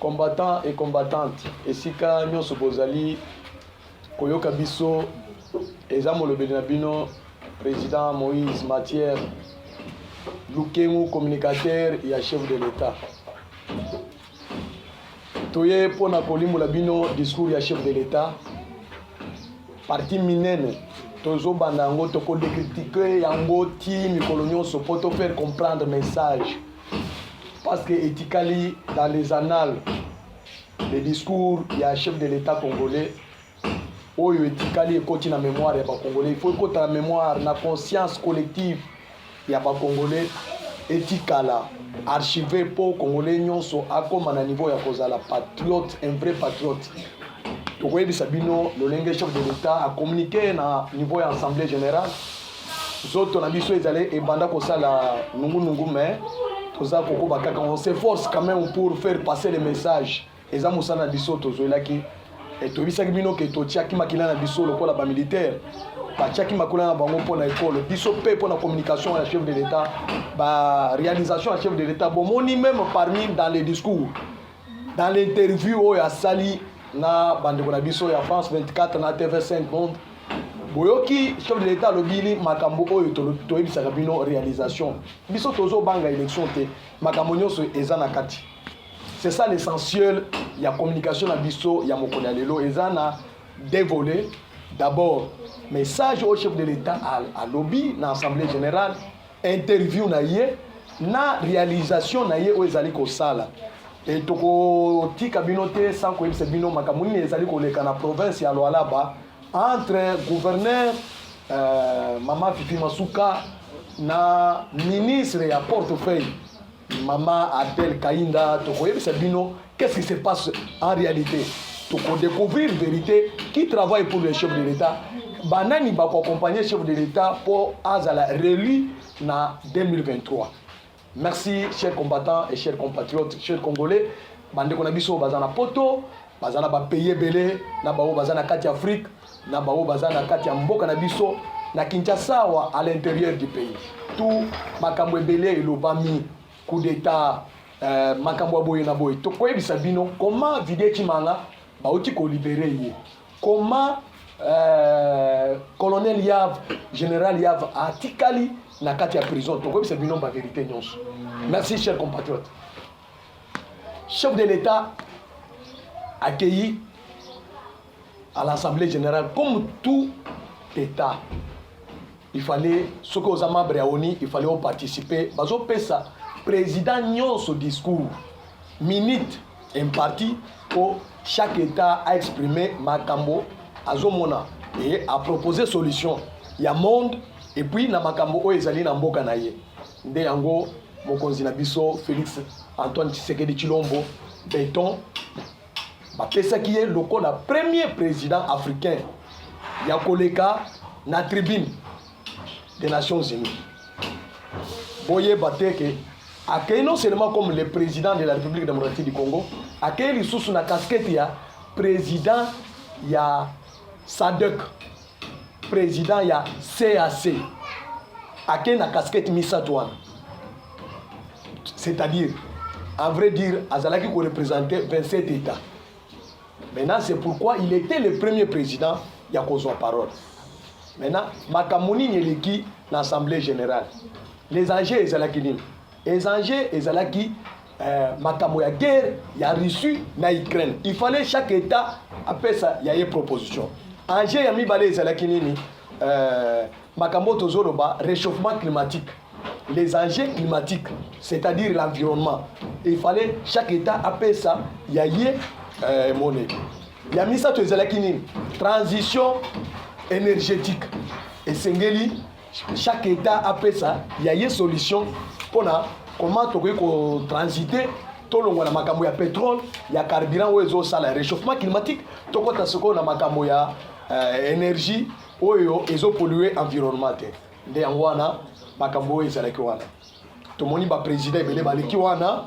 combattants et combattantes esika nyonso bozali koyoka biso eza molobeli na bino président Moïse Matière Lukengu, communicateur et chef de l'État. Toye pona kolimula bino discours ya chef de l'État. Parti minene tozo bandango toko décritiquer yango ti mikolo nyonso pour te faire comprendre message. Parce que éthiquement dans les annales les discours ya chef de l'État congolais oyo éthiquement ekoti na mémoire ya ba congolais, il faut ekota na mémoire na conscience collective ya ba congolais etikala archivé pour congolais nyonso akoma na niveau ya kozala patriote, un vrai patriote. Tokoyebi sabino lolenge chef de l'État a communiqué na niveau ya assemblée générale zoto na biso ezale ebanda kosala nungu mais toza koko bakaka on s'efforce quand même pour faire passer le message eza musana biso tozoelaki et tobisaki bino ke totiaki makila na biso lokola ba militaire batiaki makula na bango mpona école biso pe mpona communication ya chef de l'État ba réalisation ya chef de l'État bomoni même parmi dans les discours dans l'interview oyo asali na bandeko na biso ya France 24 na TV5 Monde boyoki chef de l'État lobili makambo oyo toyebisaka bino réalisation biso tozo banga élection te makambo nyonso eza na kati. C'est ça l'essentiel ya communication na biso ya mokolo ya lelo eza na deux volets. D'abord message au chef de l'État à lobby na assemblée générale, interview na ye na réalisation na ye oyo ezali kosala et toko tika bino te sans koyebisa bino makambo nini ezali koleka na province ya Lualaba entre gouverneur Mama Fifi Masuka na ministre ya portefeuille Mama Adel Kainda. Tokoyebisa bino qu'est-ce qui se passe en réalité, toko découvrir vérité qui travaille pour le chef de l'État banani ba ko accompagner chef de l'État pour azala réélu na 2023. Merci chers combattants et chers compatriotes, chers congolais. Bande kona biso bazana poto, bazana ba pays belé, na bao bazana kati Afrique, na bao bazana kati ya mboka na biso, na Kinshasa wa à l'intérieur du pays. Tout makambo belé et lobami, coup d'état, makambo boye na boye. To koyebisa bino comment vider Chimanga ba oti ko libérer ye. Comment colonel Yav, général Yav a tikali na kati ya prison. Donc c'est binon ba vérité nyonso. Merci chers compatriotes. Chef de l'État accueilli à l'Assemblée générale comme tout État. Il fallait ce que aux membres à ONU, il fallait participer. Bazo pesa président nyonso discours minute imparti pour chaque État a exprimé makambo azomona et a proposé solution. Il y a monde et puis na makambo o ezali na mboka na ye nde yango mokonzi na biso Félix Antoine Tshisekedi Tshilombo béton ba pesa qui est lokola premier président africain ya koleka na tribune des Nations Unies. Boye bateke accueilli non seulement comme le président de la République démocratique du Congo, accueilli sous na casquette ya président ya SADC, président ya CAC, accueilli na casquette Misatouane. C'est-à-dire, en vrai dire, Azalaki qui représentait 27 États. Maintenant, c'est pourquoi il était le premier président ya kozwa parole. Maintenant, Makamuni Nyeleki l'Assemblée générale. Les enjeux ezalaki nini? Les enjeux ezalaki makambo ya guerre ya Russie na Ukraine. Il fallait chaque État appeler ça ya une proposition. Enjeu ya mibale ezalaki nini? Makambo tozoloba réchauffement climatique. Les enjeux climatiques, c'est-à-dire l'environnement. Il fallait chaque État appeler ça ya monnaie. Ya misa to ezalaki nini? Transition énergétique. Et Sengeli, chaque État appelle ça, il y a une solution pour comment tu peux transiter tout le monde makambo ya pétrole, il y a carburant ou les ça le réchauffement climatique, tout le monde ce qu'on a makambo ya énergie ou les eaux polluées environnement. De angwana makambo ezalaki wana. Tout le monde va présider belé baleki wana.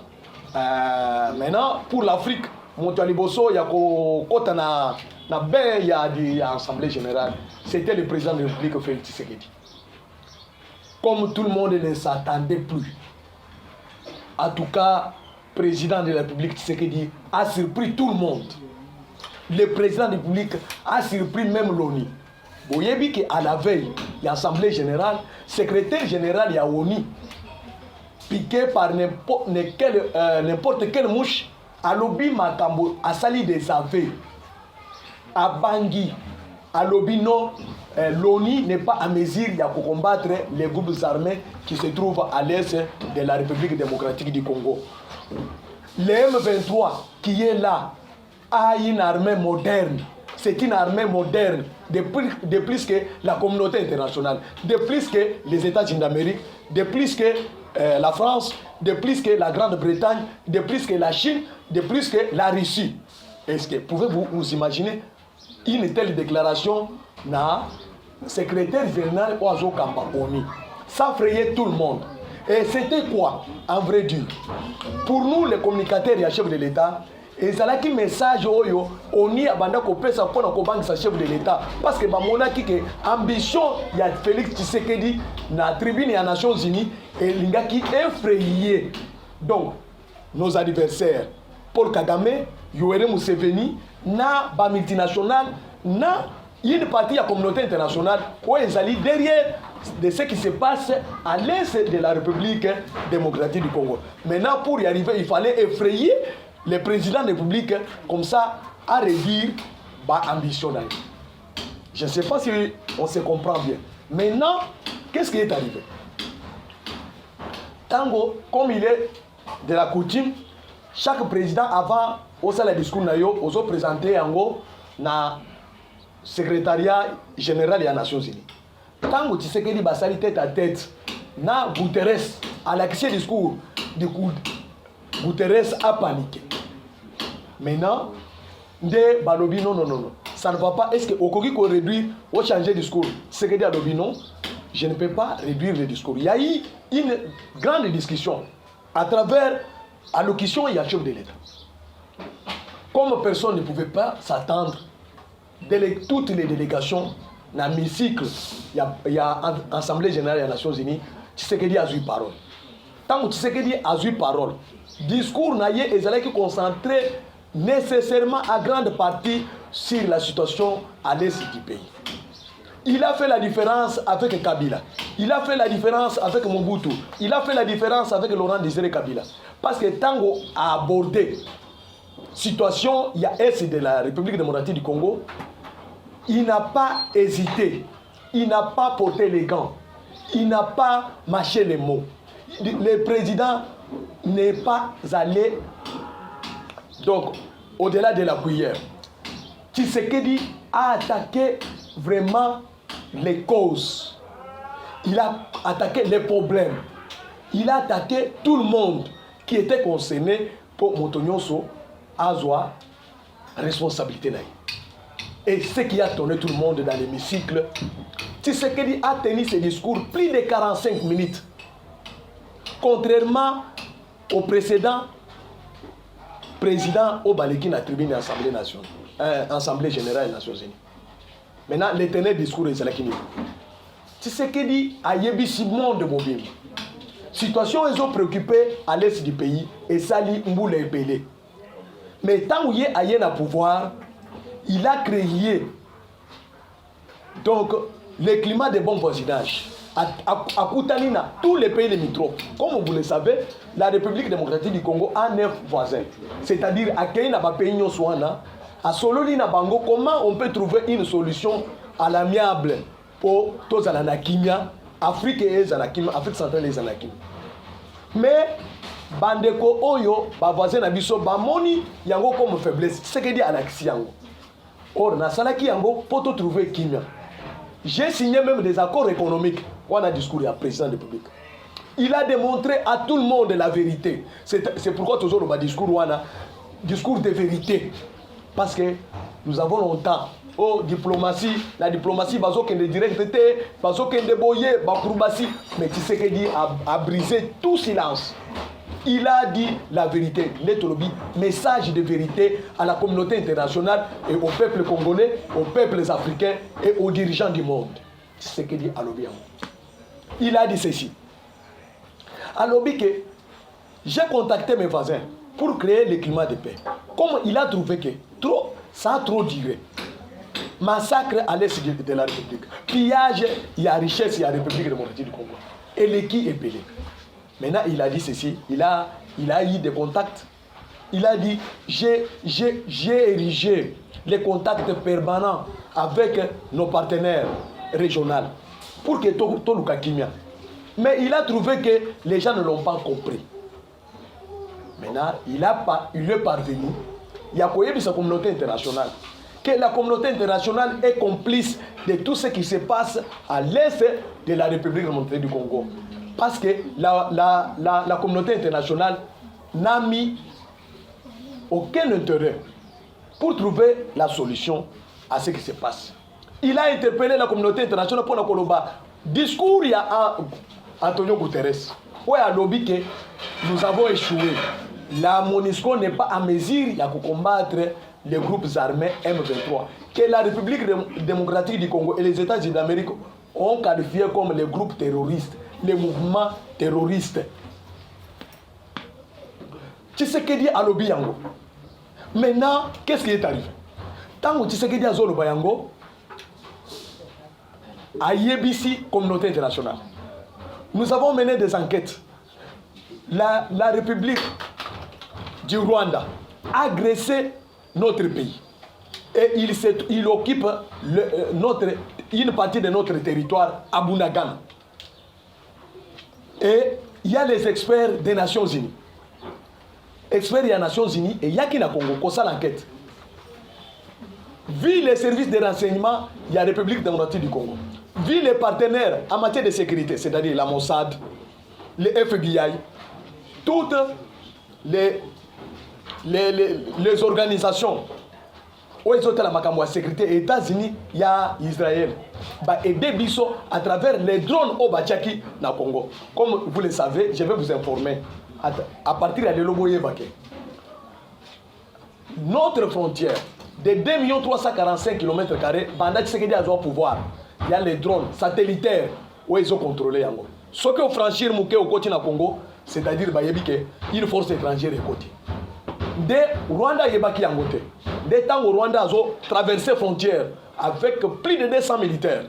Maintenant pour l'Afrique, monto liboso ya ko kota na ben ya di assemblée générale, c'était le président de la République Félix Tshisekedi. Comme tout le monde ne s'attendait plus. En tout cas, président de la République Tshisekedi a surpris tout le monde. Le président de la République a surpris même l'ONU. Vous voyez qu'à la veille, il y a l'Assemblée générale, secrétaire général, il y a l'ONU, piqué par n'importe quelle mouche, à lobby Makambo, à sali des aveux, à Bangui, à lobby non, l'ONU n'est pas à mesure de combattre les groupes armés qui se trouvent à l'est de la République démocratique du Congo. Le M23 qui est là a une armée moderne. C'est une armée moderne de plus que la communauté internationale, de plus que les États-Unis d'Amérique, de plus que la France, de plus que la Grande-Bretagne, de plus que la Chine, de plus que la Russie. Est-ce que pouvez-vous vous imaginer une telle déclaration na secrétaire général Oazo Kamba ONU? Ça frayait tout le monde. Et c'était quoi, en vrai dire? Pour nous, les communicateurs et chefs de l'État, et c'est là qui message oyo ONU abanda kopesa pona kobangisa chef de l'État parce que bamonaki que ambition ya Félix Tshisekedi na tribune ya Nations Unies et lingaki effrayé. Donc nos adversaires Paul Kagame, Yoweri Museveni, na ba multinationale, na une partie de la communauté internationale où ils allaient derrière de ce qui se passe à l'est de la République démocratique du Congo. Maintenant, pour y arriver, il fallait effrayer le président de la République comme ça à réduire l'ambition. Je ne sais pas si on se comprend bien. Maintenant, qu'est-ce qui est arrivé? Tango, comme il est de la coutume, chaque président avant au sein du discours nayo, aux présenté en gros na secrétariat général des Nations Unies. Tango Tshisekedi basali tête à tête na Guterres à l'accès du discours du coup Guterres a paniqué. Maintenant, de balobi non, ça ne va pas. Est-ce que Okoki peut réduire ou changer de discours? Tshisekedi a dit non, je ne peux pas réduire le discours. Il y a eu une grande discussion à travers allocution et à chef de l'État. Comme personne ne pouvait pas s'attendre, toutes les délégations dans l'hémicycle, il y a l'Assemblée générale des Nations Unies, Tshisekedi a eu parole. Tant que Tshisekedi a eu parole, discours naïe et qui concentré nécessairement à grande partie sur la situation à l'est du pays. Il a fait la différence avec Kabila. Il a fait la différence avec Mobutu. Il a fait la différence avec Laurent Désiré Kabila. Parce que Tango a abordé la situation, il y a est de la République démocratique du Congo, il n'a pas hésité, il n'a pas porté les gants, il n'a pas mâché les mots. Le président n'est pas allé donc au-delà de la cuillère. Tshisekedi a attaqué vraiment les causes. Il a attaqué les problèmes. Il a attaqué tout le monde qui était concerné pour Motonyoso Azwa responsabilité. Et ce qui a tourné tout le monde dans l'hémicycle, Tshisekedi a tenu ce discours plus de 45 minutes. Contrairement au précédent président Obaleki na tribune de l'Assemblée générale des Nations Unies. Maintenant, l'éternel discours est là qui nous. Tshisekedi a yebisi monde mobile. Situation ils ont préoccupé à l'est du pays et Sali Mboula et Pelé. Mais tant qu'il y a un pouvoir, il a créé donc le climat de bon voisinage. À Koutanina, tous les pays limitrophes. Comme vous le savez, la République démocratique du Congo a 9 voisins. C'est-à-dire, à Kenya, à Sololina Bango, comment on peut trouver une solution à l'amiable pour tous les Anakimia, Afrique et les Anakimia, Afrique centrale et les Anakimia. Mais, Bandeko Oyo, ba voisin na biso, ba moni, yango comme faiblesse. C'est que dit Anaxi yango. Or, na salaki yango, pour te trouver Kimia. J'ai signé même des accords économiques. On a discours à président de la République. Il a démontré à tout le monde la vérité. C'est pourquoi toujours le discours discours de vérité. Parce que nous avons longtemps, diplomatie, la diplomatie, bazoken de directeur, bazoken de boyer, bakourubasi, mais Tshisekedi a brisé tout silence. Il a dit la vérité, message de vérité à la communauté internationale et au peuple congolais, aux peuples africains et aux dirigeants du monde. Tshisekedi a lobby. Il a dit ceci. À lobby que j'ai contacté mes voisins. pour créer le climat de paix. Comme il a trouvé que ça a trop duré. Massacre à l'est de la République. Pillage, il y a richesse, il y a République démocratique du Congo. Et l'équipe est pelé. Maintenant, il a dit ceci, il a eu des contacts. Il a dit, j'ai érigé les contacts permanents avec nos partenaires régionaux pour que tout le Kakimia. Mais il a trouvé que les gens ne l'ont pas compris. Maintenant, il est parvenu. Il y a quoi sa communauté internationale. Que la communauté internationale est complice de tout ce qui se passe à l'est de la République démocratique du Congo. Parce que la communauté internationale n'a mis aucun intérêt pour trouver la solution à ce qui se passe. Il a interpellé la communauté internationale pour la Koloba. Discours, il y a Antonio Guterres. Oui, à lobby que nous avons échoué. La MONUSCO n'est pas à mesure de combattre les groupes armés M23. Que la République démocratique du Congo et les États-Unis d'Amérique ont qualifié comme les groupes terroristes, les mouvements terroristes. Tshisekedi a lobby yango. Maintenant, qu'est-ce qui est arrivé? Tant que Tshisekedi a zolo bayango, à Yebisi, communauté internationale. Nous avons mené des enquêtes. La République du Rwanda a agressé notre pays. Et il occupe une partie de notre territoire à Bunagana. Et il y a les experts des Nations Unies. Experts des Nations Unies et il y a qui n'a Congo, qu'on l'enquête. Vu les services de renseignement, il y a la République démocratique du Congo. Vu les partenaires en matière de sécurité, c'est-à-dire la Mossad, le FBI, toutes les organisations où ils ont la sécurité, États-Unis, il y a Israël. Et des bisous à travers les drones au Bachaki dans le Congo. Comme vous le savez, je vais vous informer. À partir de l'Eloboye Baké. Notre frontière de 2 345 km, pendant que Tshisekedi a le pouvoir, il y a les drones satellitaires où ils ont contrôlé. Ce que franchir Mouké au côté du Congo, c'est-à-dire une force étrangère est côté. De Rwanda Yebaki Yangote. Dès temps où Rwanda a traversé la frontière avec plus de 200 militaires,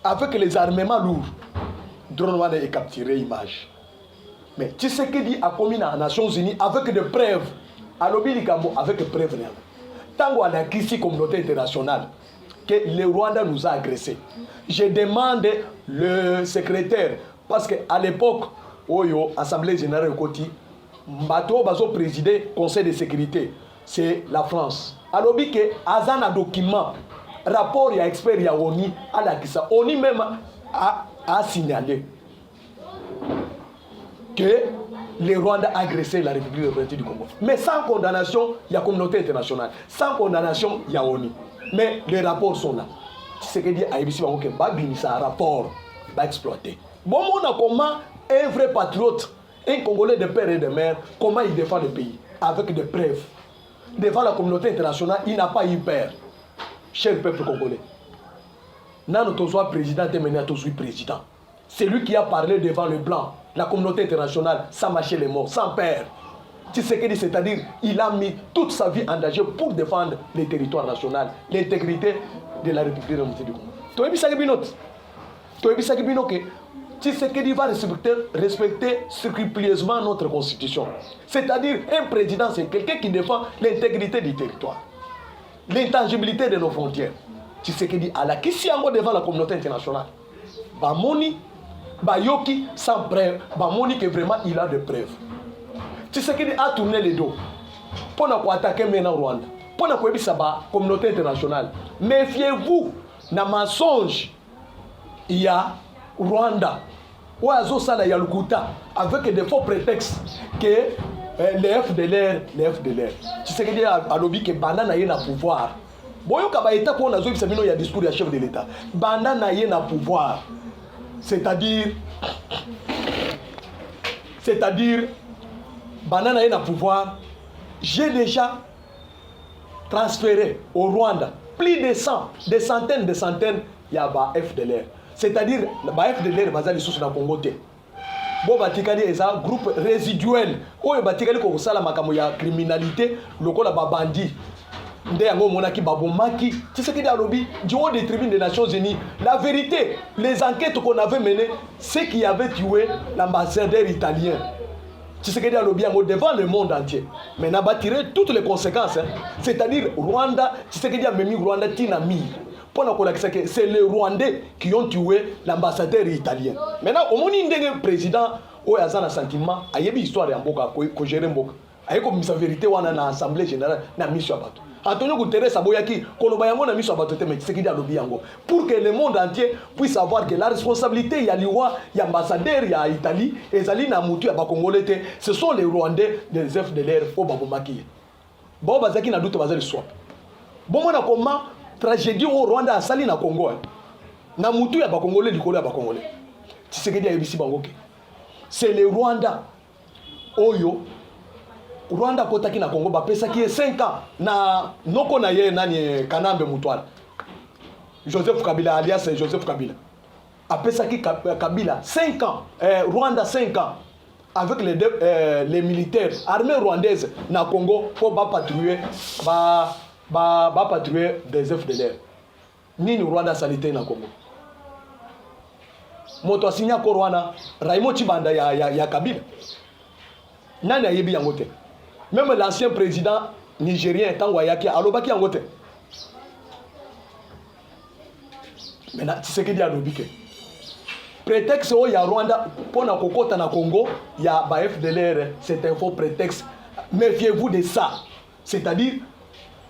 avec les armements lourds, drone Rwanda est capturé image. Mais Tshisekedi a commis dans les Nations Unies avec des preuves. À l'Obilikambo avec des preuves. Tant qu'on a ici communauté internationale, que le Rwanda nous a agressés. Je demande le secrétaire, parce qu'à l'époque, Oyo, Assemblée Générale de Koti, Mbato Bazo présidé Conseil de sécurité, c'est la France. Alors que Azana document, rapport et expert ya ONI, à la Kissa, ONI même a signalé que le Rwanda a agressé la République démocratique du Congo. Mais sans condamnation, il y a communauté internationale. Sans condamnation, il y a ONU. Mais les rapports sont là. Ce que dit Aïbisi Bangoke, c'est un rapport, va exploiter. Bon, on a comment un vrai patriote, un Congolais de père et de mère, comment il défend le pays? Avec des preuves. Devant la communauté internationale, il n'a pas eu peur. Cher peuple congolais. Nano Tozoa président et Mena Tozoui président. C'est lui qui a parlé devant le blanc. La communauté internationale, sans mâcher les mots, sans peur. Tshisekedi, c'est-à-dire, il a mis toute sa vie en danger pour défendre les territoires nationaux, l'intégrité de la République démocratique du Congo. Tu as dit que Tshisekedi va respecter scrupuleusement notre constitution. C'est-à-dire, un président, c'est quelqu'un qui défend l'intégrité du territoire, l'intangibilité de nos frontières. Tshisekedi, à la Kisiango devant la communauté internationale, Bamoni, Bayoki sans preuve, Bamoni que vraiment il a des preuves. Tshisekedi a tourné les dos pour attaquer maintenant Rwanda, pour la communauté internationale. Méfiez-vous, dans mensonge, il y a Rwanda, où il y a Lukuta, avec des faux prétextes que les FDLR. Tshisekedi a lobby que Banana est dans pouvoir. Boyo Kabaïta, pour la zone, il y a discours du chef de l'État. Banana est dans pouvoir. C'est-à-dire, Banana est dans pouvoir. J'ai déjà transféré au Rwanda plus de 100, des centaines, il y a FDLR. C'est-à-dire, FDLR, bazali sous dans Congo. bon batikali eza groupe résiduel oyo batikali ko sala makambo ya criminalité lokola ba bandit nde yango monaki babomaki Tshisekedi alobi du haut des tribunes des Nations Unies la vérité les enquêtes qu'on avait menées c'est qui avait tué l'ambassadeur italien Tshisekedi alobi yango devant le monde entier maintenant va tirer toutes les conséquences hein. C'est-à-dire Rwanda Tshisekedi a mis Rwanda tinami c'est les Rwandais qui ont tué l'ambassadeur italien. Maintenant, au moment où le président a un sentiment, il y a une histoire de gérer Mboka. Il y a une vérité dans l'Assemblée générale, dans la mission à Bato. Antonio Guterres a boyaki, Kolobayango na mission à Bato, mais c'est qui a lobby pour que le monde entier puisse savoir que la responsabilité, il y a l'Iwa, il y a l'ambassadeur, il y a l'Italie, et Zali na Moutu, Congolais, ce sont les Rwandais des FDLR au Babomaki. Bon, Bazaki n'a doute, Bazali swap. Bon, moi, comment tragédie au Rwanda asali na Congo na mutu ya bakongolais likolo ya bakongolais Tshisekedi ayebisi bango ke c'est le Rwanda oyo Rwanda kotaki na Congo bapesaki 5 ans na noko na ye nani Kanambe Mutwala Joseph Kabila alias Joseph Kabila apesaki Kabila 5 ans Rwanda 5 ans avec les militaires armée rwandaise na Congo pour patrouiller patrouiller des FDLR. Nini Rwanda salité na Congo. Moto asinya ko Rwanda, Raymond Chibanda ya Kabila. Nani ayebi yango te. Même l'ancien président nigérien tango ayaki alobaki yango te. Maintenant Tshisekedi alobi ke prétexte o ya Rwanda pona kokota na Congo ya ba FDLR, c'est un faux prétexte. Méfiez-vous de ça. C'est-à-dire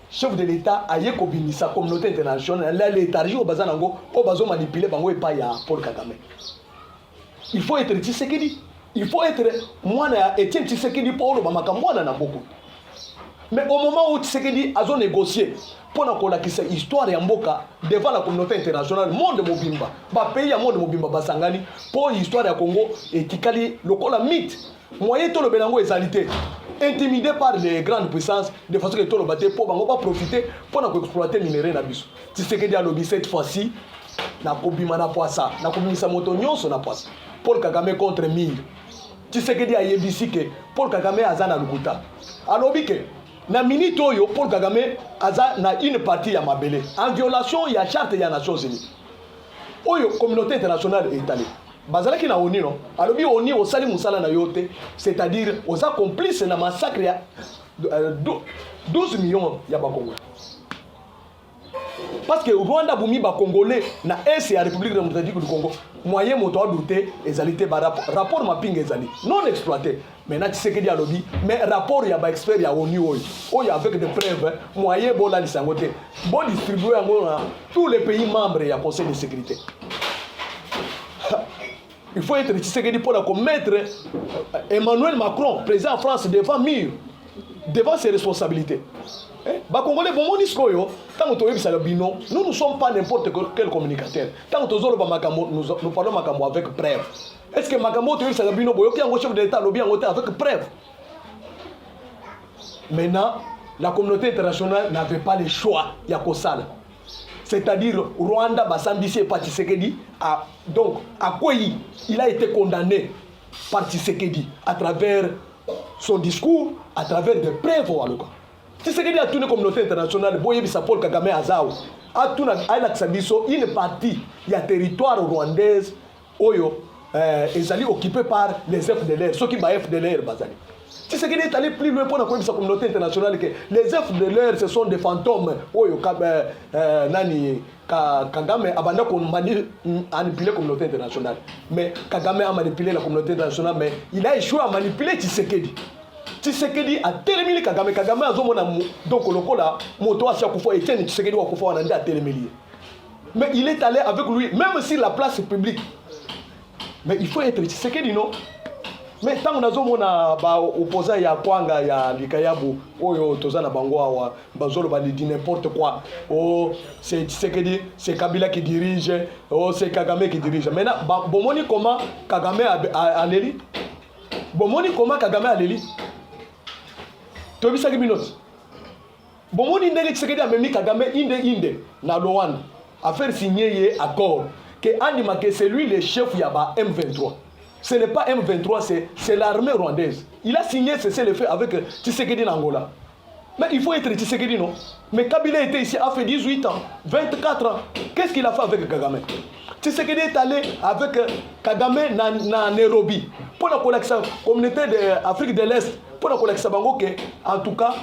chef de l'État a yé kobimisa communauté internationale l'état au bazanango au bazo manipuler bango et pas ya Paul Kagame. Il faut être Tshisekedi. Il faut être moi na Etienne Tshisekedi pour le bamakambo na beaucoup. Mais au moment où Tshisekedi a zo négocié pour na kolakisa histoire ya mboka devant la communauté internationale monde mobimba ba pays ya monde mobimba basangani pour histoire ya Congo et tikali lokola mythe moyen to le belango ezalité intimidé par les grandes puissances de façon que tout le bâté pour bango pas profiter pour exploiter minerai na biso Tshisekedi a lobby cette fois-ci na kobima na poisa na komisa moto nyonso na poisa Paul Kagame contre mille Tshisekedi a yebisi que Paul Kagame aza na lukuta alobi que na minute oyo Paul Kagame aza na une partie ya mabele en violation ya charte ya Nations Unies oyo communauté internationale est allée bazalaki na ONU non alobi ONU osali musala na yote c'est-à-dire oza complice na massacre ya 12 millions ya bakongolais parce que Rwanda bumi bakongolais na est ya République démocratique du Congo moyen moto a douté ezalité ba rapport mapping ezali non exploité maintenant Tshisekedi alobi mais rapport ya ba expert ya ONU oyo avec des preuves moyen bola lisangote bon distribuer yango na tous les pays membres ya Conseil de sécurité. Il faut être Tshisekedi pour commettre Emmanuel Macron, président de France, devant mur, devant ses responsabilités. Congolais, nous ne sommes pas n'importe quel communicateur. Tant que nous parlons Makambo avec preuve. Est-ce que Makambo est un chef d'État avec preuve? Maintenant, la communauté internationale n'avait pas le choix. Il y a Kosala. C'est-à-dire Rwanda Basambisi et pas Tshisekedi donc à quoi il a été condamné par Tshisekedi à travers son discours, à travers des preuves. Tshisekedi a tourné la communauté internationale, Boyebisa Paul Kagame Azao, a tourné une partie du territoire rwandaise, Oyo, est occupé par les FDLR, ceux qui sont FDLR. Tshisekedi est allé plus loin pour la communauté internationale que les FDLR ce sont des fantômes. Oyo nani Kagame a manipulé la communauté internationale. Mais Kagame a manipulé la communauté internationale, mais il a échoué à manipuler Tshisekedi. Tshisekedi a télémili Kagame. Kagame a zomona donc le cola moto a chaque fois Etienne Tshisekedi wa kufa wananda a télémili. Mais il est allé avec lui, même si la place est publique. Mais il faut être Tshisekedi, non? Mais tant que nous avons opposé à Kwanga ya Likayabu, oyo tozana bango awa bazolo ba dit n'importe quoi. Oh, c'est Tshisekedi, c'est Kabila qui dirige, oh c'est Kagame qui dirige. Maintenant, bomoni comment Kagame a l'éli? Bomoni comment Kagame a l'éli? Tobisa minutes. Bomoni ndenge Tshisekedi a memi Kagame inde na Luanda a faire signer un accord que Andima que c'est lui le chef ya ba M23. Ce n'est pas M23, c'est l'armée rwandaise. Il a signé cessez-le-feu avec Tshisekedi en Angola. Mais il faut être Tshisekedi, non? Mais Kabila était ici, a fait 18 ans, 24 ans. Qu'est-ce qu'il a fait avec Kagame? Tshisekedi est allé avec Kagame dans Nairobi. Pour la communauté d'Afrique de l'Est, pour la collection en tout cas,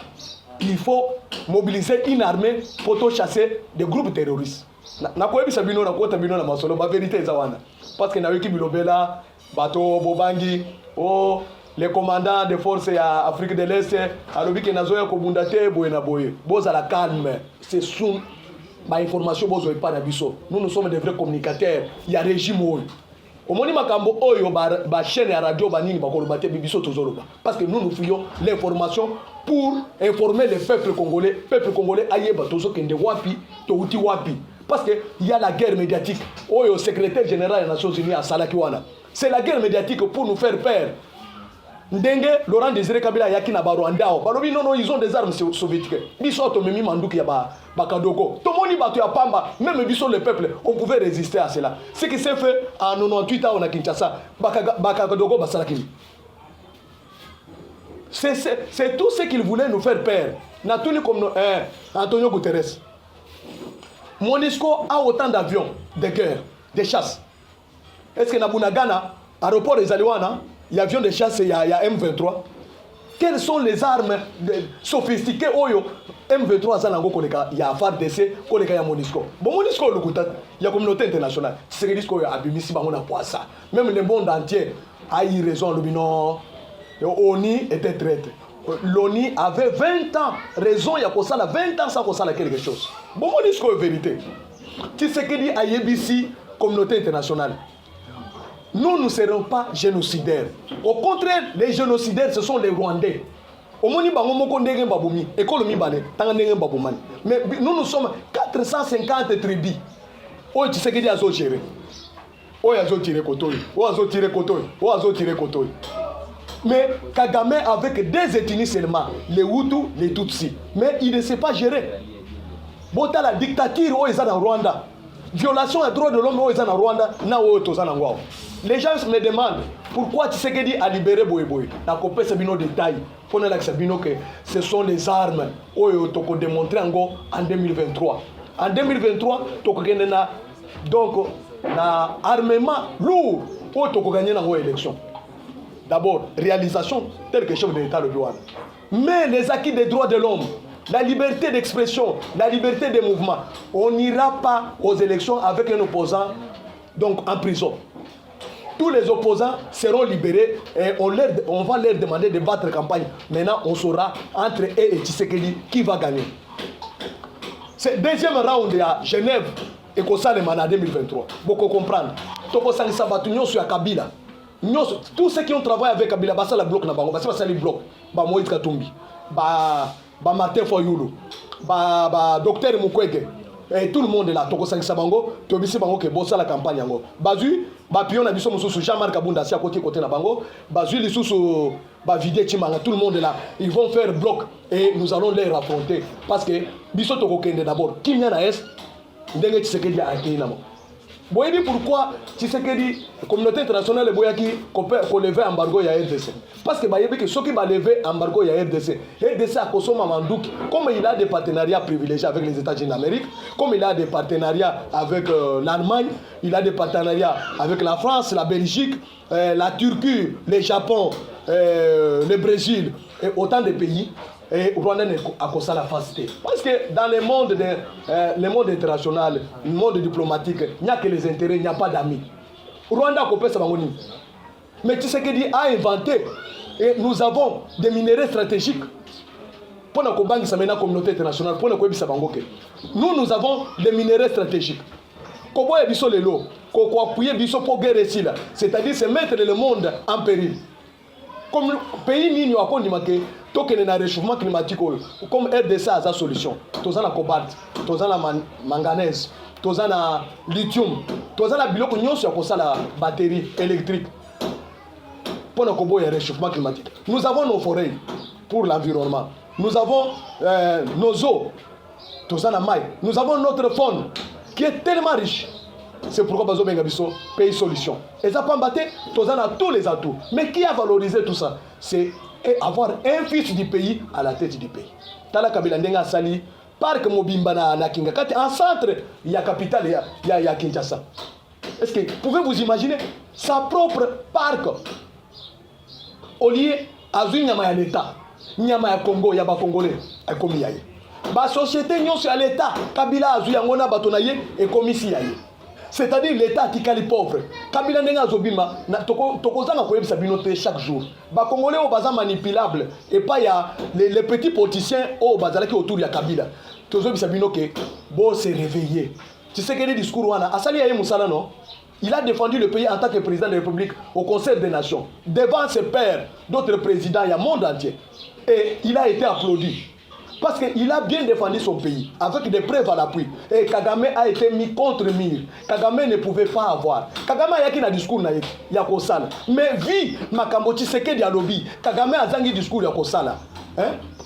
il faut mobiliser une armée pour chasser des groupes terroristes. La vérité est parce que Nayoki Bilobela, Bato Bobangi, les commandants des forces d'Afrique de l'Est, Alobi Kenazoya Kobundate, Boyena Boye, Boz à la calme, c'est sous ma information, Boz pas Nabiso. Nous sommes des vrais communicateurs, il y a régime. Au moment où Oyo, ma chaîne à radio, parce que nous fuyons l'information pour informer les peuples congolais. Peuple congolais, Ayeba, Tozo Kende Wapi, Touti Wapi. Parce qu'il y a la guerre médiatique. Oyo, secrétaire général des Nations Unies à Salakiwana. C'est la guerre médiatique pour nous faire peur. Ndenge, Laurent Désiré Kabila yaki na Rwanda. Balobi non, ils ont des armes soviétiques. Biso tomemi manduki ya bakadoko. Tomoni batu ya pamba, même biso le peuple, on pouvait résister à cela. Ce qui s'est fait en 98 ans à Kinshasa, bakadoko basalaki. C'est tout ce qu'ils voulaient nous faire peur. Natuni comme Antonio Guterres. MONUSCO a autant d'avions, de guerre, de chasse. Est-ce que Nabunagana, aéroport des Aliwana, il y a avions de chasse, il y a M23. Quelles sont les armes sophistiquées Oyo M23 Zanango Koleka, il y a FARDC, Koleka, il y a MONUSCO. Bon, MONUSCO, il y a la communauté internationale. C'est ce qu'il y a Abimisi, on a pas ça. Même le monde entier a eu raison, le bilan. L'ONU était traité. L'ONU avait 20 ans. Raison, il y a 20 ans sans qu'on sache quelque chose. Bon, MONUSCO est vérité. Tu sais que dit à Yebisi, communauté internationale. Nous ne serons pas génocidaires. Au contraire, les génocidaires, ce sont les Rwandais. Mais nous sommes 450 tribus. Oh, tu sais que dit à Zogéré. Oh, il y a Zogéré Kotoy. Oh, il y a Zogéré Kotoy. Oh, il y a Zogéré Kotoy. Mais Kagame avec des ethnies seulement, les Hutus, les Tutsis. Mais il ne sait pas gérer. Bota la dictature, oh, ils sont en Rwanda. Violation des droits de l'homme, oh, ils sont en Rwanda. Les gens me demandent pourquoi Tshisekedi a libéré Boye. La copie c'est bien détail. Pour nous que ce sont les armes oh, toko démontré en 2023. En 2023, toko na donc na armement lourd pour toko gagner dans l'élection. D'abord, réalisation telle que chef de l'État le doit. Mais les acquis des droits de l'homme, la liberté d'expression, la liberté de mouvement, on n'ira pas aux élections avec un opposant donc en prison. Tous les opposants seront libérés et on va leur demander de battre campagne. Maintenant, on saura entre eux et Tshisekedi qui va gagner. C'est le deuxième round à Genève et Kosa le en 2023. Beaucoup comprendre. Toko Sangisa Batunyo sur Kabila. Tous ceux qui ont travaillé avec Kabila, ça la bloc na bango, ça les bloc. Ba Moïse Katumbi, ba Martin Foyoulou, ba docteur Mukwege. Et tout le monde est là. Toko Sangisa bango, Tobisi bango ke bossa la campagne yango. Bazu, ba pion na biso mususu Jean-Marc Abunda si à côté na bango, bazu li susu ba vidé Chimanga, tout le monde est là. Ils vont faire bloc et nous allons les affronter parce que biso toko kende d'abord. Kimya na est, ndenge Tshisekedi a été namo. Boyebi pourquoi Tshisekedi communauté internationale boyaki ko lever embargo ya RDC parce que bayebi que ceux qui va lever embargo ya RDC a consommé Mandouk comme il a des partenariats privilégiés avec les États-Unis d'Amérique, comme il a des partenariats avec l'Allemagne, il a des partenariats avec la France, la Belgique, la Turquie, le Japon, le Brésil et autant de pays. Et Rwanda a causé la facilité. Parce que dans le monde international, le monde diplomatique, il n'y a que les intérêts, il n'y a pas d'amis. Rwanda a coupé sa bangonine. Mais Tshisekedi a inventé, et nous avons des minerais stratégiques. Pour la communauté internationale, pour nous avons des minerais stratégiques. Comment est biso lelo? Comment appuyer biso pour guerre ici là? C'est-à-dire c'est mettre le monde en péril. Comme le pays n'y a pas de token na réchauffement climatique comme RDC a sa solution. Tozana cobalt, tozana manganèse, tozana lithium, tozana biloko nyonso ya kosala batterie électrique. Pour le réchauffement climatique. Nous avons nos forêts pour l'environnement. Nous avons nos eaux, tozana mai. Nous avons notre faune qui est tellement riche. C'est pourquoi bazo benga biso pays solution. Et ça pas mbaté, tous a tous les atouts. Mais qui a valorisé tout ça? C'est avoir un fils du pays à la tête du pays. Tala Kabila ndenga sali parc Mobimba na Kinga. Quand en centre, il y a capitale, il y a Kinshasa. Est-ce que pouvez-vous imaginer sa propre parc? Au lieu azui nyama ya l'État, nyama ya Congo ya ba Congolais, a komi yaye. Ba société nyonso ya l'État, Kabila azui yango na bato na ye e komisi yaye. C'est-à-dire l'État qui est pauvre. Kabila ndenga zobima tokozanga koyebisa bino te chaque jour. Ba Congolais au baza manipulable et pas ya les petits politiciens au bazalaki autour ya Kabila. Tozobisa bino ke bo se réveiller. Tu sais quel est le discours wana asali ya musala non? Il a défendu le pays en tant que président de la République au Conseil des Nations devant ses pairs, d'autres présidents il y a monde entier. Et il a été applaudi. Parce qu'il a bien défendu son pays, avec des preuves à l'appui. Et Kagame a été mis contre mur. Kagame ne pouvait pas avoir. Kagame a eu un discours, il y a Kosala. Mais vu Makambo Tshisekedi à lobby, Kagame a eu un discours, il y a Kosala.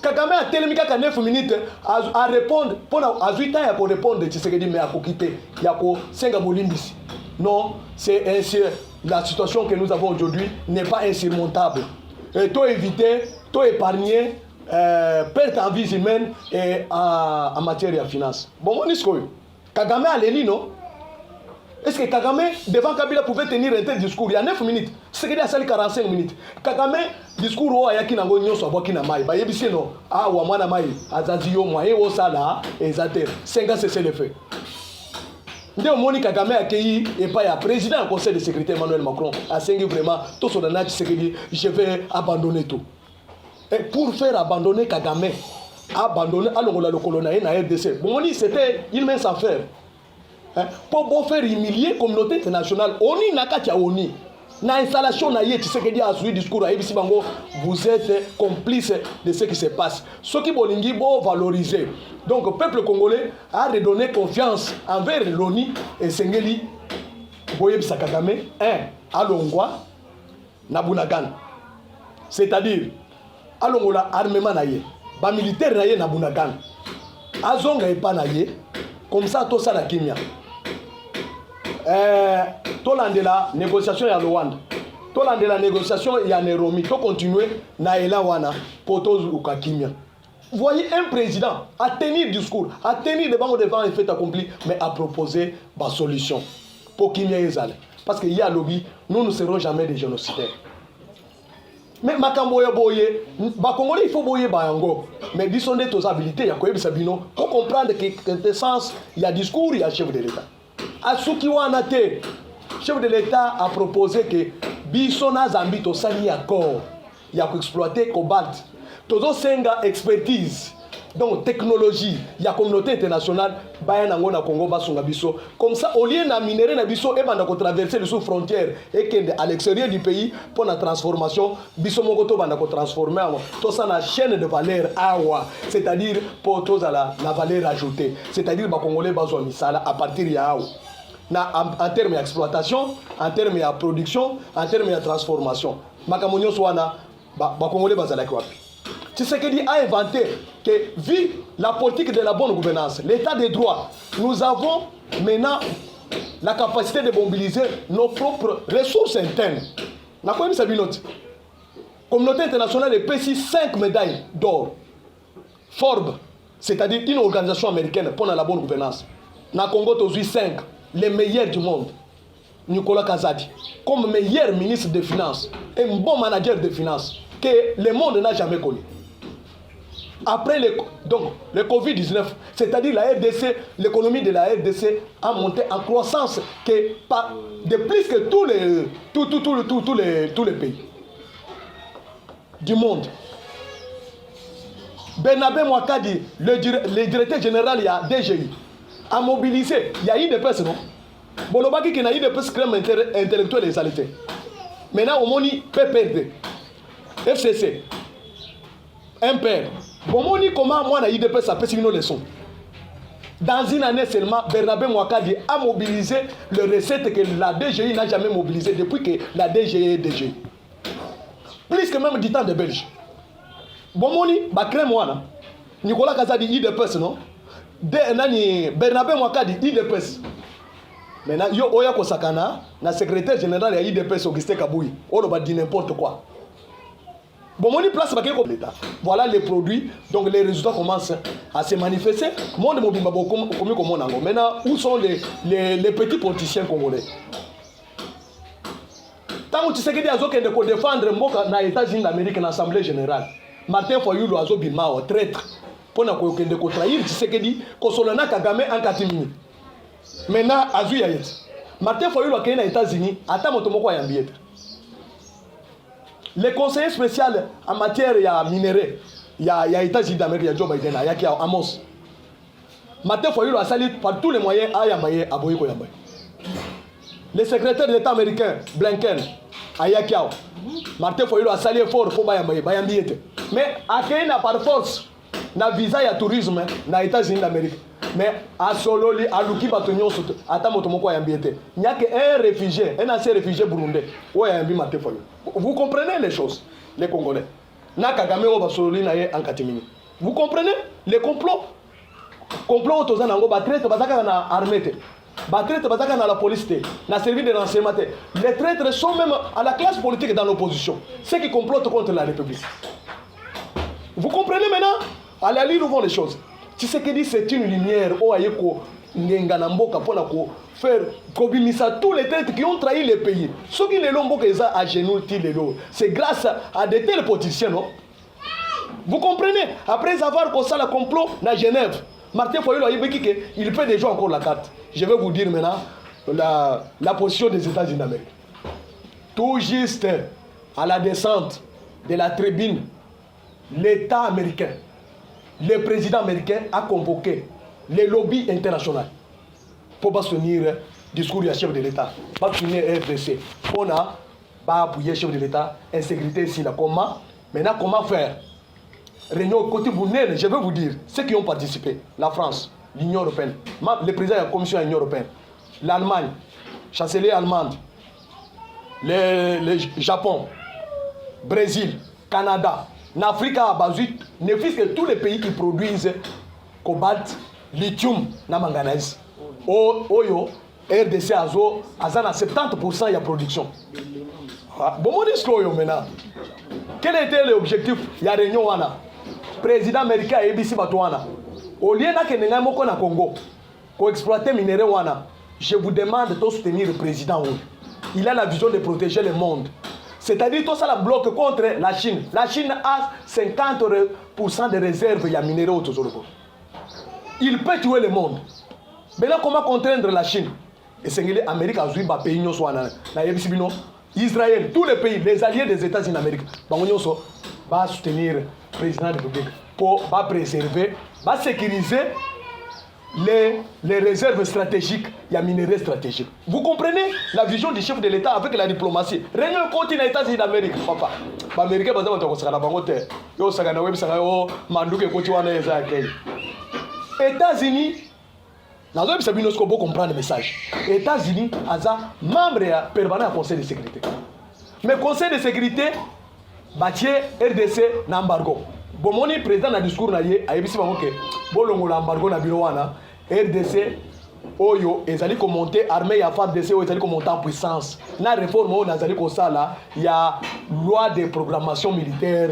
Kagame a tellement 9 minutes à répondre, à 8 ans, il y a pour répondre Tshisekedi, mais à quitter. Il y a Senga Molimbisi. Non, c'est ainsi. La situation que nous avons aujourd'hui n'est pas insurmontable. Et tout éviter, tout épargner. Perte en vie humaine et en matière de finance. Bon, mon discours, Kagame a l'éli, non? Est-ce que Kagame, devant Kabila, pouvait tenir un tel discours? Il y a 9 minutes. C'est qu'il y a 45 minutes. Kagame, discours, il y a qui n'a pas de maille. Il y a qui non. Ah, ou à moi, maille. Azazio, moi, et au sala, et zater. 5 ans, c'est le fait. Dès que Kagame a accueilli et pas le président du conseil de sécurité Emmanuel Macron a dit vraiment, tout ce que je vais abandonner tout. Et pour faire abandonner Kagame, abandonner le colonel na RDC, bon, c'était une main sans faire. Pour faire humilier la communauté internationale, ONI n'a qu'à ONI. Dans l'installation, Tshisekedi a suivi le discours, vous êtes complice de ce qui se passe. Ce qui est valorisé. Donc le peuple congolais a redonné confiance envers l'ONI et Sengeli, Boyebisa Kagame, à Longwa, Nabunagan. C'est-à-dire, alongola armement naie ba militaire naie na Bunagan azonga epa naie comme ça to sala kimia to landela négociation ya Luanda to landela négociation ya Nairobi to continuer na elawana poto uka kimia. Voyez un président à tenir discours, à tenir devant un fait accompli, mais à proposer une solution pour kimia ezale, parce qu'il y a lobby, nous ne serons jamais des génocidaires. Mais makambo ya boye ba Congolais il faut boye ba yango mais bisonde tos habilité ya koyebisa bino pour comprendre que quintessence il y a discours il y a chef de l'État asuki wana te chef de l'État a proposé que bisona zambi to sali accord ya ko exploiter cobalt tozo senga expertise donc technologie ya communauté internationale baya nango na Congo basunga biso comme ça au lieu na minerai na biso e banda ko traverser les sous-frontières et que à l'extérieur du pays pour la transformation biso moko to banda ko transformer to ça na chaîne de valeur awa c'est-à-dire pour to la valeur ajoutée c'est-à-dire ba congolais bazwa misala à partir ya awa na en termes d'exploitation en termes de production en termes de transformation makamonyo swana ba congolais bazalaki wapi. Tshisekedi a inventé que, vu la politique de la bonne gouvernance, l'état des droits, nous avons maintenant la capacité de mobiliser nos propres ressources internes. La communauté internationale est payée 5 médailles d'or. Forbes, c'est-à-dire une organisation américaine pour la bonne gouvernance. Na Congo, tu 5, les meilleurs du monde. Nicolas Kazadi, comme meilleur ministre des Finances et un bon manager des finances que le monde n'a jamais connu. Après le Covid-19, c'est-à-dire la RDC, l'économie de la RDC a monté en croissance de plus que tous les pays du monde. Bernabé Mouakadi, le directeur général, il y a DGI, a mobilisé, il y a eu des personnes, non? Bolobaki qui a eu des personnes intellectuelles et saletés. Maintenant, au Moni, PPRD, FCC, MPR. Bon, comment moi, j'ai eu des personnes qui ont leçons. Dans une année seulement, Bernabé Mouakadi a mobilisé le recette que la DGI n'a jamais mobilisé depuis que la DGI est DGI. Plus que même du temps des Belges. Bon, Bakrem Nicolas Kazadi, il de personnes, non? Bernabé Mouakadi, il de personnes. Maintenant, yo oya kosakana na secrétaire général ya IDPS Augustin Kabouyi. On va dire n'importe quoi. Bon, mon place va comme l'État. Voilà les produits, donc les résultats commencent à se manifester. Monde mobimba comme on a. Maintenant, où sont les petits politiciens congolais? Tant que tu sais que des azos qui défendre Mboka dans les États-Unis d'Amérique dans l'Assemblée générale, Martin Fayulu azo bilmao traître pour na ko kende ko trahir tu sais que dit ko solana Kagame en katimini. Maintenant, azu yayet. Martin Fayulu a dans les États-Unis, ata moto moko ya mbiete. Les conseillers spéciaux en matière de minerais, il y a États-Unis d'Amérique, il y a Joe Biden, il y a Amos. Martin Fayulu a sali par tous les moyens à Yambaye, à Boyko Yambaye. Le secrétaire d'État américain, Blinken, à Yakiao. Martin Fayulu a sali fort pour Yambaye, Bayambiete. Mais à Kenya par force, na visa ya tourisme na États-Unis d'Amérique. Mais à Sololi, à Luki Batonyon, à Tamotomoko Yambiete. Il n'y a qu'un réfugié, un ancien réfugié burundais. Ouais, Yambi Martin Fayulu. Vous comprenez les choses, les Congolais. Na Kagame oba Sololi na ye en katimini. Vous comprenez les complots? Complot aux anango batraite bazaka na armée. Batraite bazaka na la police, na service de renseignement. Les traîtres sont même à la classe politique dans l'opposition. Ceux qui complotent contre la République. Vous comprenez maintenant? À la ligne où vont les choses. Tu sais que dit c'est une lumière au ayeko ngenganamboka pour faire kobimisa tous les traîtres qui ont trahi les pays. Ceux qui les lombo que ça à genoux c'est grâce à de tels politiciens, non? Vous comprenez? Après avoir causé le complot dans Genève, Martin Fayulu a dit qu'il peut déjà encore la carte. Je vais vous dire maintenant la position des États-Unis d'Amérique. Tout juste à la descente de la tribune, l'État américain, le président américain a convoqué les lobbies internationaux pour soutenir le discours du chef de l'État, pour soutenir RDC. On a appuyé le chef de l'État, insécurité ici, comment? Maintenant, comment faire? Réunion côté Bounel, je vais vous dire, ceux qui ont participé, la France, l'Union européenne, le président de la Commission de l'Union européenne, l'Allemagne, chancelier allemande, le Japon, Brésil, Canada, l'Afrique à Bazuit, ne fût que tous les pays qui produisent cobalt, lithium, na manganèse. Oyo, RDC azo, azana 70% de production. Bon, mon discours maintenant. Quel était l'objectif? Il y a réunion wana. Président américain ABC Batouana. Au lieu de que moko na Congo, pour exploiter minerais wana, je vous demande de soutenir le président. Il a la vision de protéger le monde. C'est-à-dire tout ça la bloque contre la Chine. La Chine a 50% de réserves de minerais autour de. Il peut tuer le monde. Mais là, comment contraindre la Chine? Et c'est que l'Amérique a joué un pays, Israël, tous les pays, les alliés des États-Unis d'Amérique, va soutenir le président de la République pour préserver, sécuriser les réserves stratégiques, il y a minéraux stratégiques. Vous comprenez la vision du chef de l'État avec la diplomatie? Rien ne continue les États-Unis d'Amérique, papa. Les Américains, ils États-Unis, nous devons comprendre le message. Les États-Unis sont membres permanents du Conseil de sécurité. Mais le Conseil de sécurité, bâti RDC, n'embargo. Bon, mon président a discours na ye, a dit que bolongo l'embargo na bureau wana, RDC, oyo, ils allaient monter armée ya FARDC, ils allaient monter en puissance. Na réforme on a allé comme ça là, il y a loi de programmation militaire.